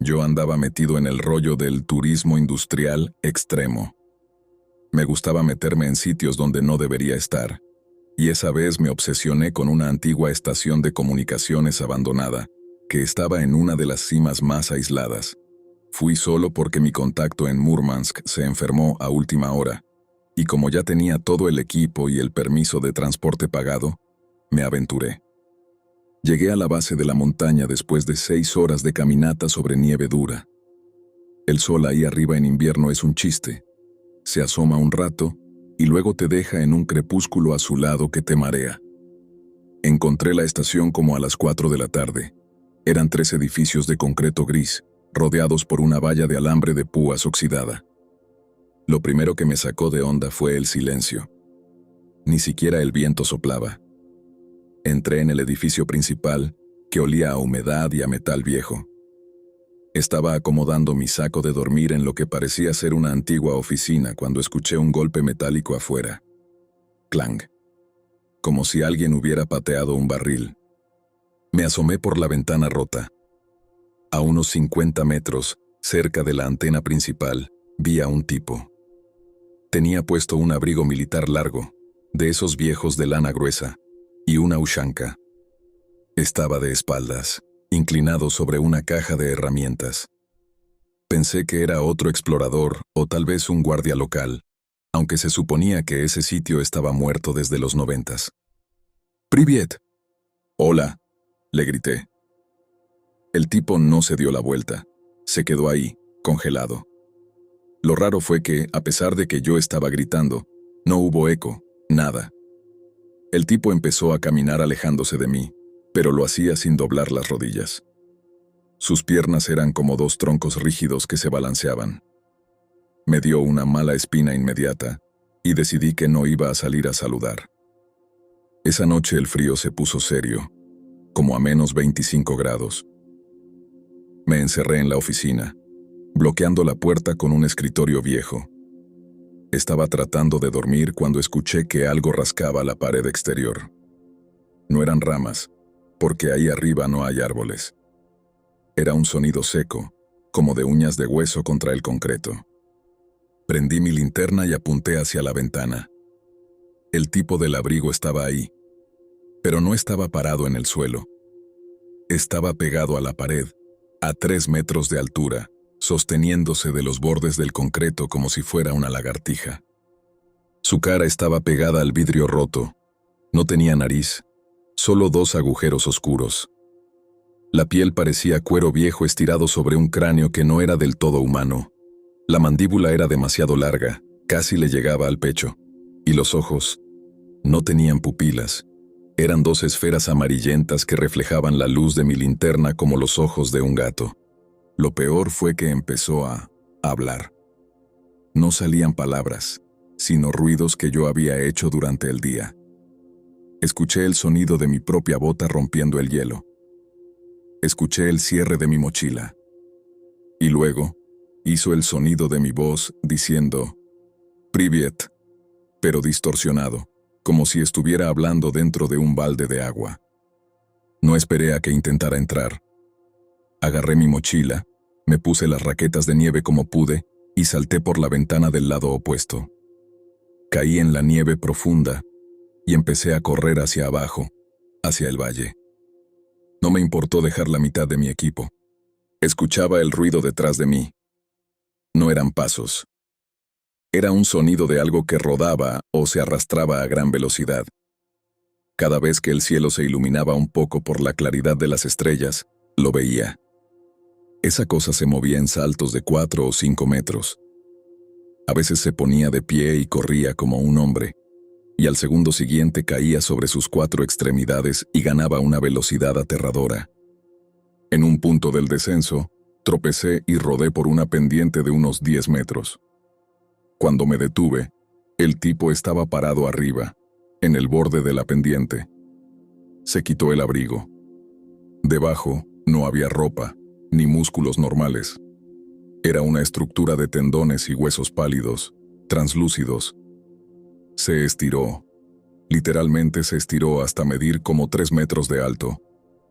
Yo andaba metido en el rollo del turismo industrial extremo. Me gustaba meterme en sitios donde no debería estar, y esa vez me obsesioné con una antigua estación de comunicaciones abandonada, que estaba en una de las cimas más aisladas. Fui solo porque mi contacto en Murmansk se enfermó a última hora, y como ya tenía todo el equipo y el permiso de transporte pagado, me aventuré. Llegué a la base de la montaña después de 6 horas de caminata sobre nieve dura. El sol ahí arriba en invierno es un chiste. Se asoma un rato y luego te deja en un crepúsculo azulado que te marea. Encontré la estación como a las 4 de la tarde. Eran 3 edificios de concreto gris, rodeados por una valla de alambre de púas oxidada. Lo primero que me sacó de onda fue el silencio. Ni siquiera el viento soplaba. Entré en el edificio principal, que olía a humedad y a metal viejo. Estaba acomodando mi saco de dormir en lo que parecía ser una antigua oficina cuando escuché un golpe metálico afuera. Clang. Como si alguien hubiera pateado un barril. Me asomé por la ventana rota. A unos 50 metros, cerca de la antena principal, vi a un tipo. Tenía puesto un abrigo militar largo, de esos viejos de lana gruesa, y una ushanka. Estaba de espaldas, inclinado sobre una caja de herramientas. Pensé que era otro explorador o tal vez un guardia local, aunque se suponía que ese sitio estaba muerto desde los 90s. «Privyet». «Hola», le grité. El tipo no se dio la vuelta, se quedó ahí, congelado. Lo raro fue que, a pesar de que yo estaba gritando, no hubo eco, Nada. El tipo empezó a caminar alejándose de mí, pero lo hacía sin doblar las rodillas. Sus piernas eran como dos troncos rígidos que se balanceaban. Me dio una mala espina inmediata y decidí que no iba a salir a saludar. Esa noche el frío se puso serio, como a menos 25 grados. Me encerré en la oficina, bloqueando la puerta con un escritorio viejo. Estaba tratando de dormir cuando escuché que algo rascaba la pared exterior. No eran ramas, porque ahí arriba no hay árboles. Era un sonido seco, como de uñas de hueso contra el concreto. Prendí mi linterna y apunté hacia la ventana. El tipo del abrigo estaba ahí, pero no estaba parado en el suelo. Estaba pegado a la pared, a 3 metros de altura, sosteniéndose de los bordes del concreto como si fuera una lagartija. Su cara estaba pegada al vidrio roto. No tenía nariz, solo 2 agujeros oscuros. La piel parecía cuero viejo estirado sobre un cráneo que no era del todo humano. La mandíbula era demasiado larga, casi le llegaba al pecho. Y los ojos no tenían pupilas. Eran 2 esferas amarillentas que reflejaban la luz de mi linterna como los ojos de un gato. Lo peor fue que empezó a hablar. No salían palabras, sino ruidos que yo había hecho durante el día. Escuché el sonido de mi propia bota rompiendo el hielo. Escuché el cierre de mi mochila. Y luego, hizo el sonido de mi voz diciendo «Privyet», pero distorsionado, como si estuviera hablando dentro de un balde de agua. No esperé a que intentara entrar. Agarré mi mochila, me puse las raquetas de nieve como pude y salté por la ventana del lado opuesto. Caí en la nieve profunda y empecé a correr hacia abajo, hacia el valle. No me importó dejar la mitad de mi equipo. Escuchaba el ruido detrás de mí. No eran pasos. Era un sonido de algo que rodaba o se arrastraba a gran velocidad. Cada vez que el cielo se iluminaba un poco por la claridad de las estrellas, lo veía. Esa cosa se movía en saltos de 4 o 5 metros. A veces se ponía de pie y corría como un hombre, y al segundo siguiente caía sobre sus 4 extremidades y ganaba una velocidad aterradora. En un punto del descenso, tropecé y rodé por una pendiente de unos 10 metros. Cuando me detuve, el tipo estaba parado arriba, en el borde de la pendiente. Se quitó el abrigo. Debajo no había ropa, ni músculos normales. Era una estructura de tendones y huesos pálidos, translúcidos. Se estiró. Literalmente se estiró hasta medir como 3 metros de alto,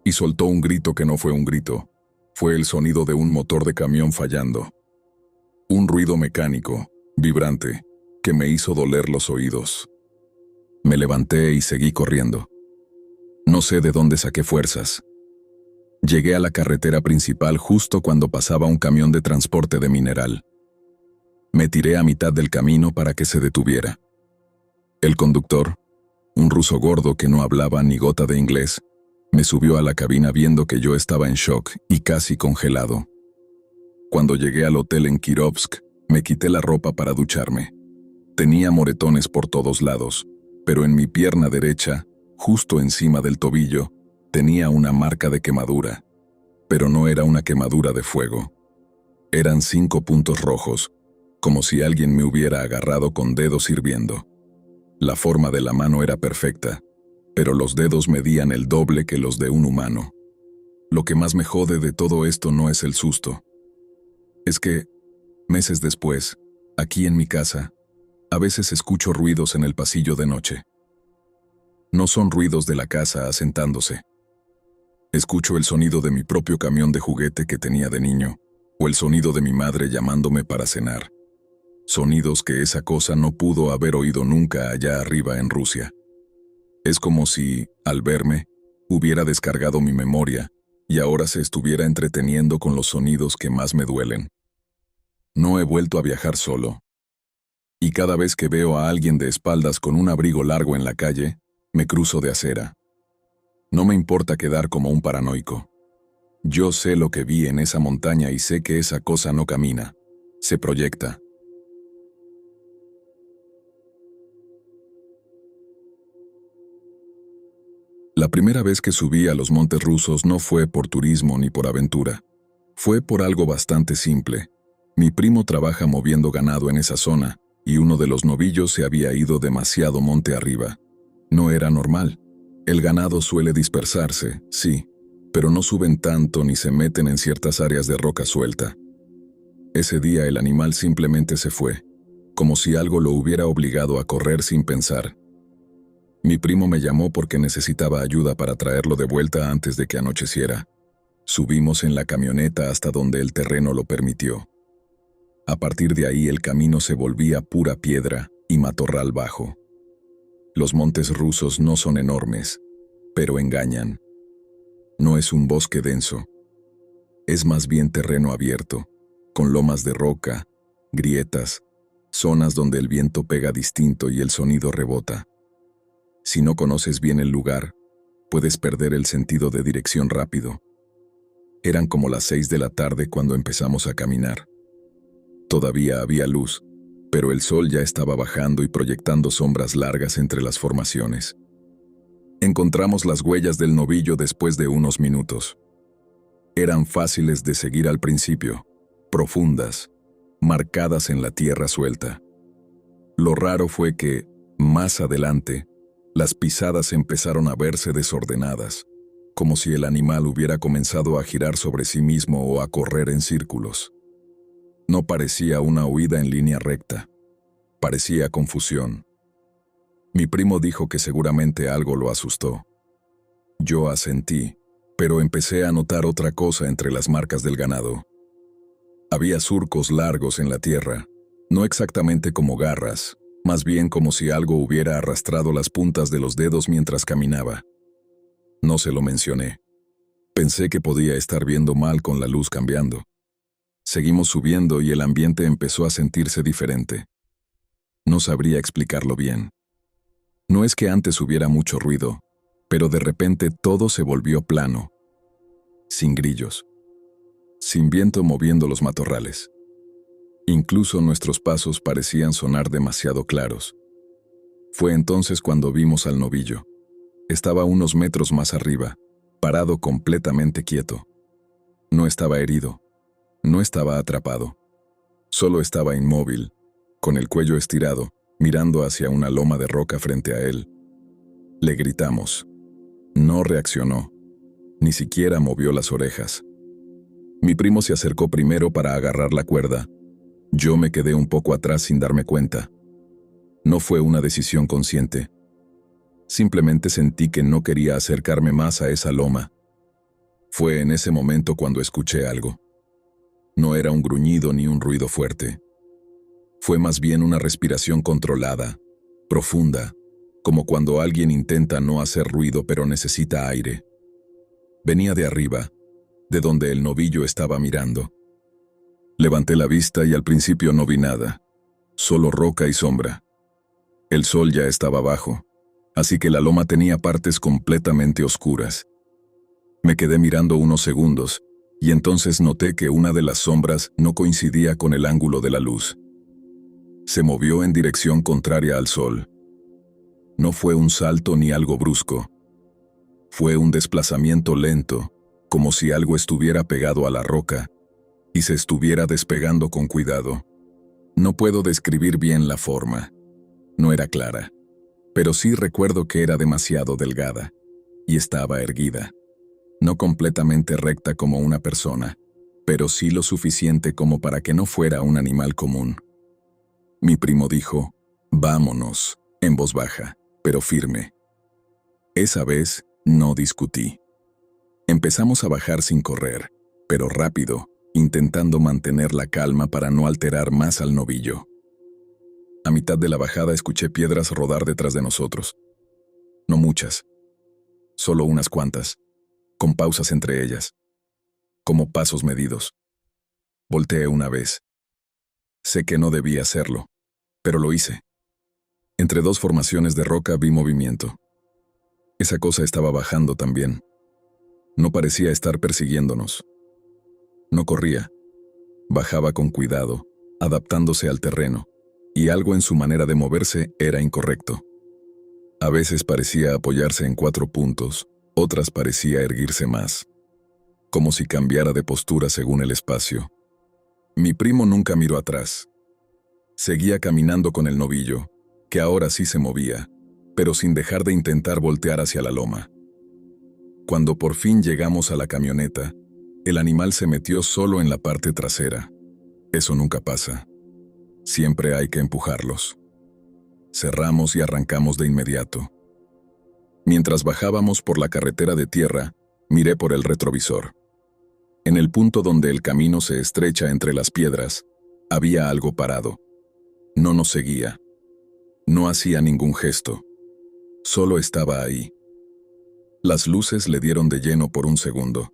y soltó un grito que no fue un grito. Fue el sonido de un motor de camión fallando. Un ruido mecánico, vibrante, que me hizo doler los oídos. Me levanté y seguí corriendo. No sé de dónde saqué fuerzas. Llegué a la carretera principal justo cuando pasaba un camión de transporte de mineral. Me tiré a mitad del camino para que se detuviera. El conductor, un ruso gordo que no hablaba ni gota de inglés, me subió a la cabina viendo que yo estaba en shock y casi congelado. Cuando llegué al hotel en Kirovsk, me quité la ropa para ducharme. Tenía moretones por todos lados, pero en mi pierna derecha, justo encima del tobillo, tenía una marca de quemadura. Pero no era una quemadura de fuego. Eran 5 puntos rojos, como si alguien me hubiera agarrado con dedos hirviendo. La forma de la mano era perfecta, pero los dedos medían el doble que los de un humano. Lo que más me jode de todo esto no es el susto. Es que, meses después, aquí en mi casa, a veces escucho ruidos en el pasillo de noche. No son ruidos de la casa asentándose. Escucho el sonido de mi propio camión de juguete que tenía de niño, o el sonido de mi madre llamándome para cenar. Sonidos que esa cosa no pudo haber oído nunca allá arriba en Rusia. Es como si, al verme, hubiera descargado mi memoria y ahora se estuviera entreteniendo con los sonidos que más me duelen. No he vuelto a viajar solo. Y cada vez que veo a alguien de espaldas con un abrigo largo en la calle, me cruzo de acera. No me importa quedar como un paranoico. Yo sé lo que vi en esa montaña y sé que esa cosa no camina, se proyecta. La primera vez que subí a los montes rusos no fue por turismo ni por aventura. Fue por algo bastante simple. Mi primo trabaja moviendo ganado en esa zona, y uno de los novillos se había ido demasiado monte arriba. No era normal. El ganado suele dispersarse, sí, pero no suben tanto ni se meten en ciertas áreas de roca suelta. Ese día el animal simplemente se fue, como si algo lo hubiera obligado a correr sin pensar. Mi primo me llamó porque necesitaba ayuda para traerlo de vuelta antes de que anocheciera. Subimos en la camioneta hasta donde el terreno lo permitió. A partir de ahí el camino se volvía pura piedra y matorral bajo. Los montes rusos no son enormes, pero engañan. No es un bosque denso. Es más bien terreno abierto, con lomas de roca, grietas, zonas donde el viento pega distinto y el sonido rebota. Si no conoces bien el lugar, puedes perder el sentido de dirección rápido. Eran como las 6 de la tarde cuando empezamos a caminar. Todavía había luz, pero el sol ya estaba bajando y proyectando sombras largas entre las formaciones. Encontramos las huellas del novillo después de unos minutos. Eran fáciles de seguir al principio, profundas, marcadas en la tierra suelta. Lo raro fue que, más adelante, las pisadas empezaron a verse desordenadas, como si el animal hubiera comenzado a girar sobre sí mismo o a correr en círculos. No parecía una huida en línea recta, parecía confusión. Mi primo dijo que seguramente algo lo asustó. Yo asentí, pero empecé a notar otra cosa entre las marcas del ganado. Había surcos largos en la tierra, no exactamente como garras, más bien como si algo hubiera arrastrado las puntas de los dedos mientras caminaba. No se lo mencioné. Pensé que podía estar viendo mal con la luz cambiando. Seguimos subiendo y el ambiente empezó a sentirse diferente. No sabría explicarlo bien. No es que antes hubiera mucho ruido, pero de repente todo se volvió plano, sin grillos, sin viento moviendo los matorrales. Incluso nuestros pasos parecían sonar demasiado claros. Fue entonces cuando vimos al novillo. Estaba unos metros más arriba, parado completamente quieto. No estaba herido, no estaba atrapado. Solo estaba inmóvil, con el cuello estirado, mirando hacia una loma de roca frente a él. Le gritamos. No reaccionó, ni siquiera movió las orejas. Mi primo se acercó primero para agarrar la cuerda. Yo me quedé un poco atrás sin darme cuenta. No fue una decisión consciente. Simplemente sentí que no quería acercarme más a esa loma. Fue en ese momento cuando escuché algo. No era un gruñido ni un ruido fuerte. Fue más bien una respiración controlada, profunda, como cuando alguien intenta no hacer ruido pero necesita aire. Venía de arriba, de donde el novillo estaba mirando. Levanté la vista y al principio no vi nada, solo roca y sombra. El sol ya estaba bajo, así que la loma tenía partes completamente oscuras. Me quedé mirando unos segundos, y entonces noté que una de las sombras no coincidía con el ángulo de la luz. Se movió en dirección contraria al sol. No fue un salto ni algo brusco. Fue un desplazamiento lento, como si algo estuviera pegado a la roca, y se estuviera despegando con cuidado. No puedo describir bien la forma. No era clara, pero sí recuerdo que era demasiado delgada, y estaba erguida. No completamente recta como una persona, pero sí lo suficiente como para que no fuera un animal común. Mi primo dijo, «Vámonos», en voz baja, pero firme. Esa vez no discutí. Empezamos a bajar sin correr, pero rápido, intentando mantener la calma para no alterar más al novillo. A mitad de la bajada escuché piedras rodar detrás de nosotros. No muchas, solo unas cuantas, con pausas entre ellas, como pasos medidos. Volteé una vez. Sé que no debía hacerlo, pero lo hice. Entre dos formaciones de roca vi movimiento. Esa cosa estaba bajando también. No parecía estar persiguiéndonos. No corría. Bajaba con cuidado, adaptándose al terreno, y algo en su manera de moverse era incorrecto. A veces parecía apoyarse en 4 puntos, otras parecía erguirse más, como si cambiara de postura según el espacio. Mi primo nunca miró atrás. Seguía caminando con el novillo, que ahora sí se movía, pero sin dejar de intentar voltear hacia la loma. Cuando por fin llegamos a la camioneta, el animal se metió solo en la parte trasera. Eso nunca pasa. Siempre hay que empujarlos. Cerramos y arrancamos de inmediato. Mientras bajábamos por la carretera de tierra, miré por el retrovisor. En el punto donde el camino se estrecha entre las piedras, había algo parado. No nos seguía. No hacía ningún gesto. Solo estaba ahí. Las luces le dieron de lleno por un segundo.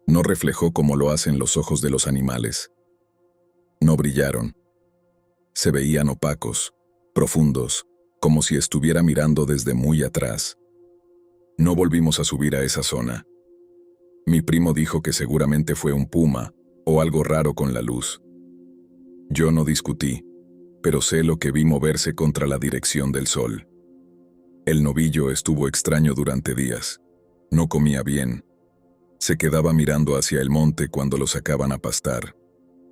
No reflejó como lo hacen los ojos de los animales. No brillaron. Se veían opacos, profundos, como si estuviera mirando desde muy atrás. No volvimos a subir a esa zona. Mi primo dijo que seguramente fue un puma o algo raro con la luz. Yo no discutí, pero sé lo que vi moverse contra la dirección del sol. El novillo estuvo extraño durante días. No comía bien. Se quedaba mirando hacia el monte cuando lo sacaban a pastar.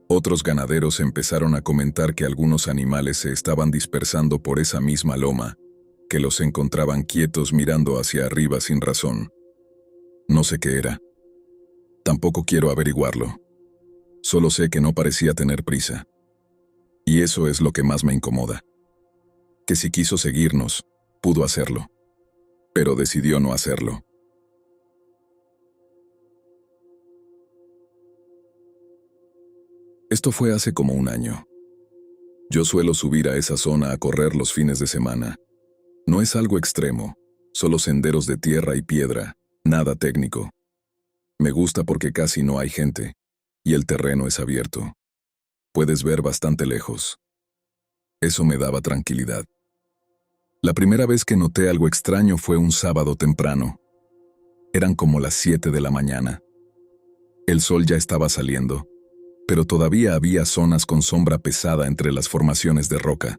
Otros ganaderos empezaron a comentar que algunos animales se estaban dispersando por esa misma loma, que los encontraban quietos mirando hacia arriba sin razón. No sé qué era. Tampoco quiero averiguarlo. Solo sé que no parecía tener prisa. Y eso es lo que más me incomoda. Que si quiso seguirnos, pudo hacerlo. Pero decidió no hacerlo. Esto fue hace como un año. Yo suelo subir a esa zona a correr los fines de semana. No es algo extremo, solo senderos de tierra y piedra, nada técnico. Me gusta porque casi no hay gente, y el terreno es abierto. Puedes ver bastante lejos. Eso me daba tranquilidad. La primera vez que noté algo extraño fue un sábado temprano. Eran como las 7 de la mañana. El sol ya estaba saliendo, pero todavía había zonas con sombra pesada entre las formaciones de roca.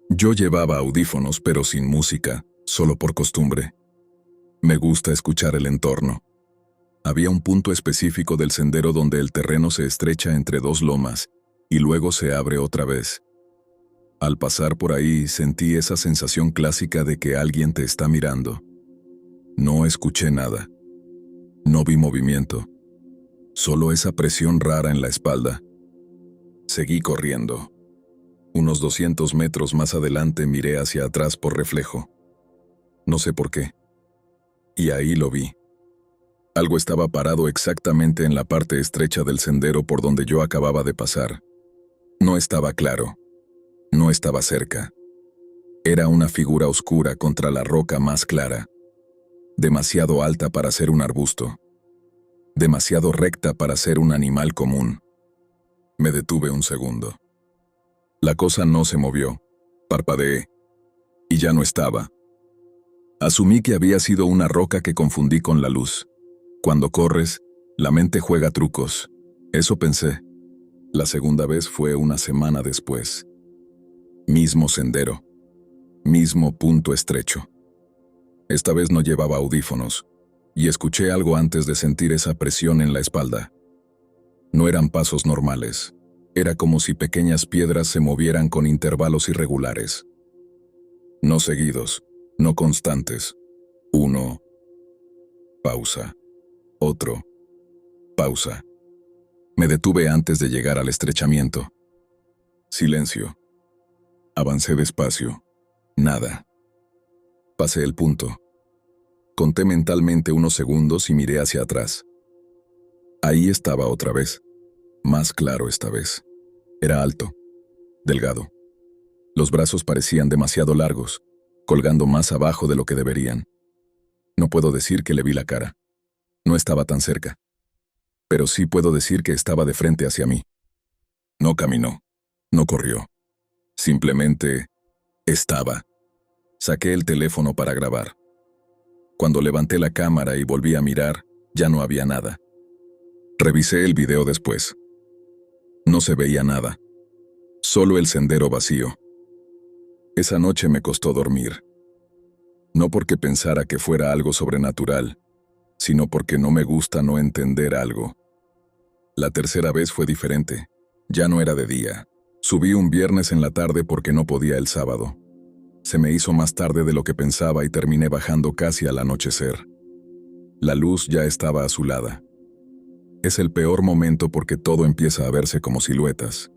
Yo llevaba audífonos pero sin música, solo por costumbre. Me gusta escuchar el entorno. Había un punto específico del sendero donde el terreno se estrecha entre 2 lomas y luego se abre otra vez. Al pasar por ahí sentí esa sensación clásica de que alguien te está mirando. No escuché nada. No vi movimiento. Solo esa presión rara en la espalda. Seguí corriendo. Unos 200 metros más adelante miré hacia atrás por reflejo. No sé por qué. Y ahí lo vi. Algo estaba parado exactamente en la parte estrecha del sendero por donde yo acababa de pasar. No estaba claro. No estaba cerca. Era una figura oscura contra la roca más clara. Demasiado alta para ser un arbusto. Demasiado recta para ser un animal común. Me detuve un segundo. La cosa no se movió. Parpadeé. Y ya no estaba. Asumí que había sido una roca que confundí con la luz. Cuando corres, la mente juega trucos. Eso pensé. La segunda vez fue una semana después. Mismo sendero. Mismo punto estrecho. Esta vez no llevaba audífonos, y escuché algo antes de sentir esa presión en la espalda. No eran pasos normales. Era como si pequeñas piedras se movieran con intervalos irregulares. No seguidos, no constantes. Uno. Pausa. Otro. Pausa. Me detuve antes de llegar al estrechamiento. Silencio. Avancé despacio. Nada. Pasé el punto. Conté mentalmente unos segundos y miré hacia atrás. Ahí estaba otra vez. Más claro esta vez. Era alto. Delgado. Los brazos parecían demasiado largos, colgando más abajo de lo que deberían. No puedo decir que le vi la cara. No estaba tan cerca. Pero sí puedo decir que estaba de frente hacia mí. No caminó. No corrió. Simplemente estaba. Saqué el teléfono para grabar. Cuando levanté la cámara y volví a mirar, ya no había nada. Revisé el video después. No se veía nada. Solo el sendero vacío. Esa noche me costó dormir. No porque pensara que fuera algo sobrenatural, sino porque no me gusta no entender algo. La tercera vez fue diferente. Ya no era de día. Subí un viernes en la tarde porque no podía el sábado. Se me hizo más tarde de lo que pensaba y terminé bajando casi al anochecer. La luz ya estaba azulada. Es el peor momento porque todo empieza a verse como siluetas.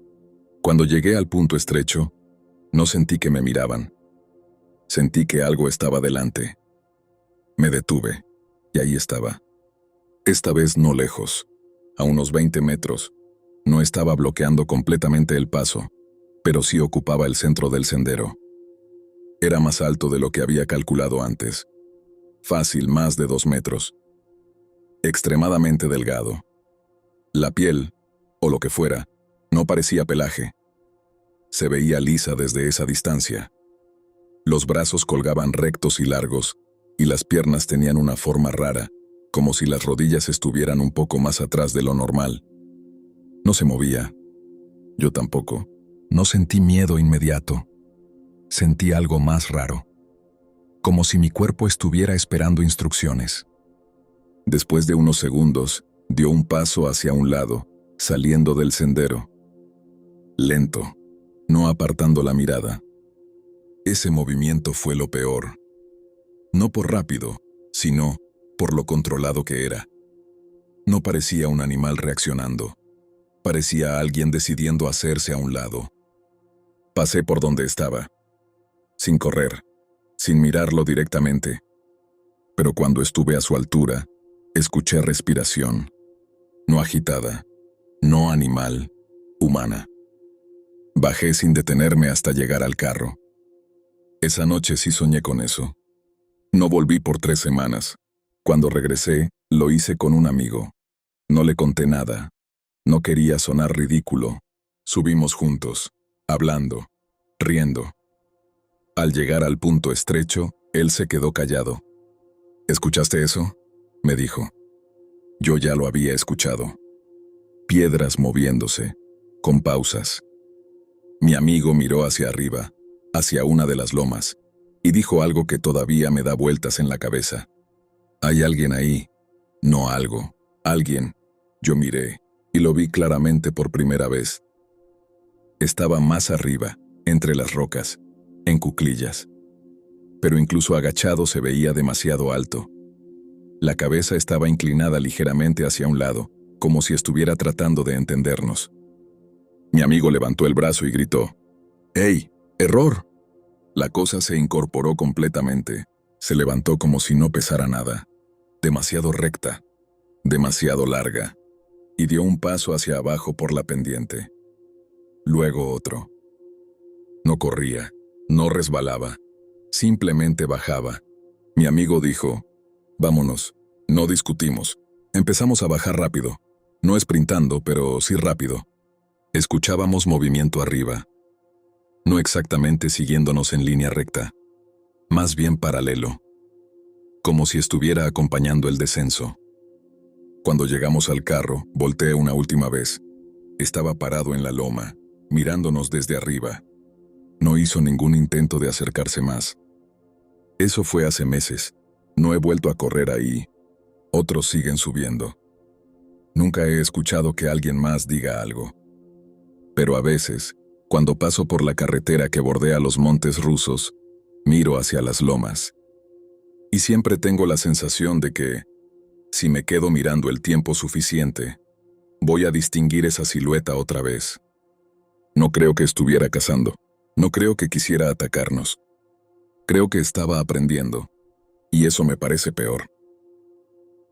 Cuando llegué al punto estrecho, no sentí que me miraban. Sentí que algo estaba delante. Me detuve, y ahí estaba. Esta vez no lejos, a unos 20 metros. No estaba bloqueando completamente el paso, pero sí ocupaba el centro del sendero. Era más alto de lo que había calculado antes. Fácil, más de 2 metros. Extremadamente delgado. La piel, o lo que fuera, no parecía pelaje. Se veía lisa desde esa distancia. Los brazos colgaban rectos y largos, y las piernas tenían una forma rara, como si las rodillas estuvieran un poco más atrás de lo normal. No se movía. Yo tampoco. No sentí miedo inmediato. Sentí algo más raro. Como si mi cuerpo estuviera esperando instrucciones. Después de unos segundos, dio un paso hacia un lado, saliendo del sendero. Lento, no apartando la mirada. Ese movimiento fue lo peor. No por rápido, sino por lo controlado que era. No parecía un animal reaccionando. Parecía alguien decidiendo hacerse a un lado. Pasé por donde estaba, sin correr, sin mirarlo directamente. Pero cuando estuve a su altura, escuché respiración. No agitada, no animal, humana. Bajé sin detenerme hasta llegar al carro. Esa noche sí soñé con eso. No volví por 3 semanas. Cuando regresé, lo hice con un amigo. No le conté nada. No quería sonar ridículo. Subimos juntos, hablando, riendo. Al llegar al punto estrecho, él se quedó callado. ¿Escuchaste eso?, me dijo. Yo ya lo había escuchado. Piedras moviéndose, con pausas. Mi amigo miró hacia arriba, hacia una de las lomas, y dijo algo que todavía me da vueltas en la cabeza. Hay alguien ahí, no algo, alguien. Yo miré, y lo vi claramente por primera vez. Estaba más arriba, entre las rocas, en cuclillas. Pero incluso agachado se veía demasiado alto. La cabeza estaba inclinada ligeramente hacia un lado, como si estuviera tratando de entendernos. Mi amigo levantó el brazo y gritó: ¡Ey! ¡Error! La cosa se incorporó completamente. Se levantó como si no pesara nada. Demasiado recta, demasiado larga, y dio un paso hacia abajo por la pendiente. Luego otro. No corría, no resbalaba, simplemente bajaba. Mi amigo dijo: vámonos, no discutimos. Empezamos a bajar rápido, no sprintando, pero sí rápido. Escuchábamos movimiento arriba. No exactamente siguiéndonos en línea recta, más bien paralelo, como si estuviera acompañando el descenso. Cuando llegamos al carro, volteé una última vez. Estaba parado en la loma, mirándonos desde arriba. No hizo ningún intento de acercarse más. Eso fue hace meses. No he vuelto a correr ahí. Otros siguen subiendo. Nunca he escuchado que alguien más diga algo. Pero a veces, cuando paso por la carretera que bordea los montes rusos, miro hacia las lomas. Y siempre tengo la sensación de que, si me quedo mirando el tiempo suficiente, voy a distinguir esa silueta otra vez. No creo que estuviera cazando. No creo que quisiera atacarnos. Creo que estaba aprendiendo. Y eso me parece peor.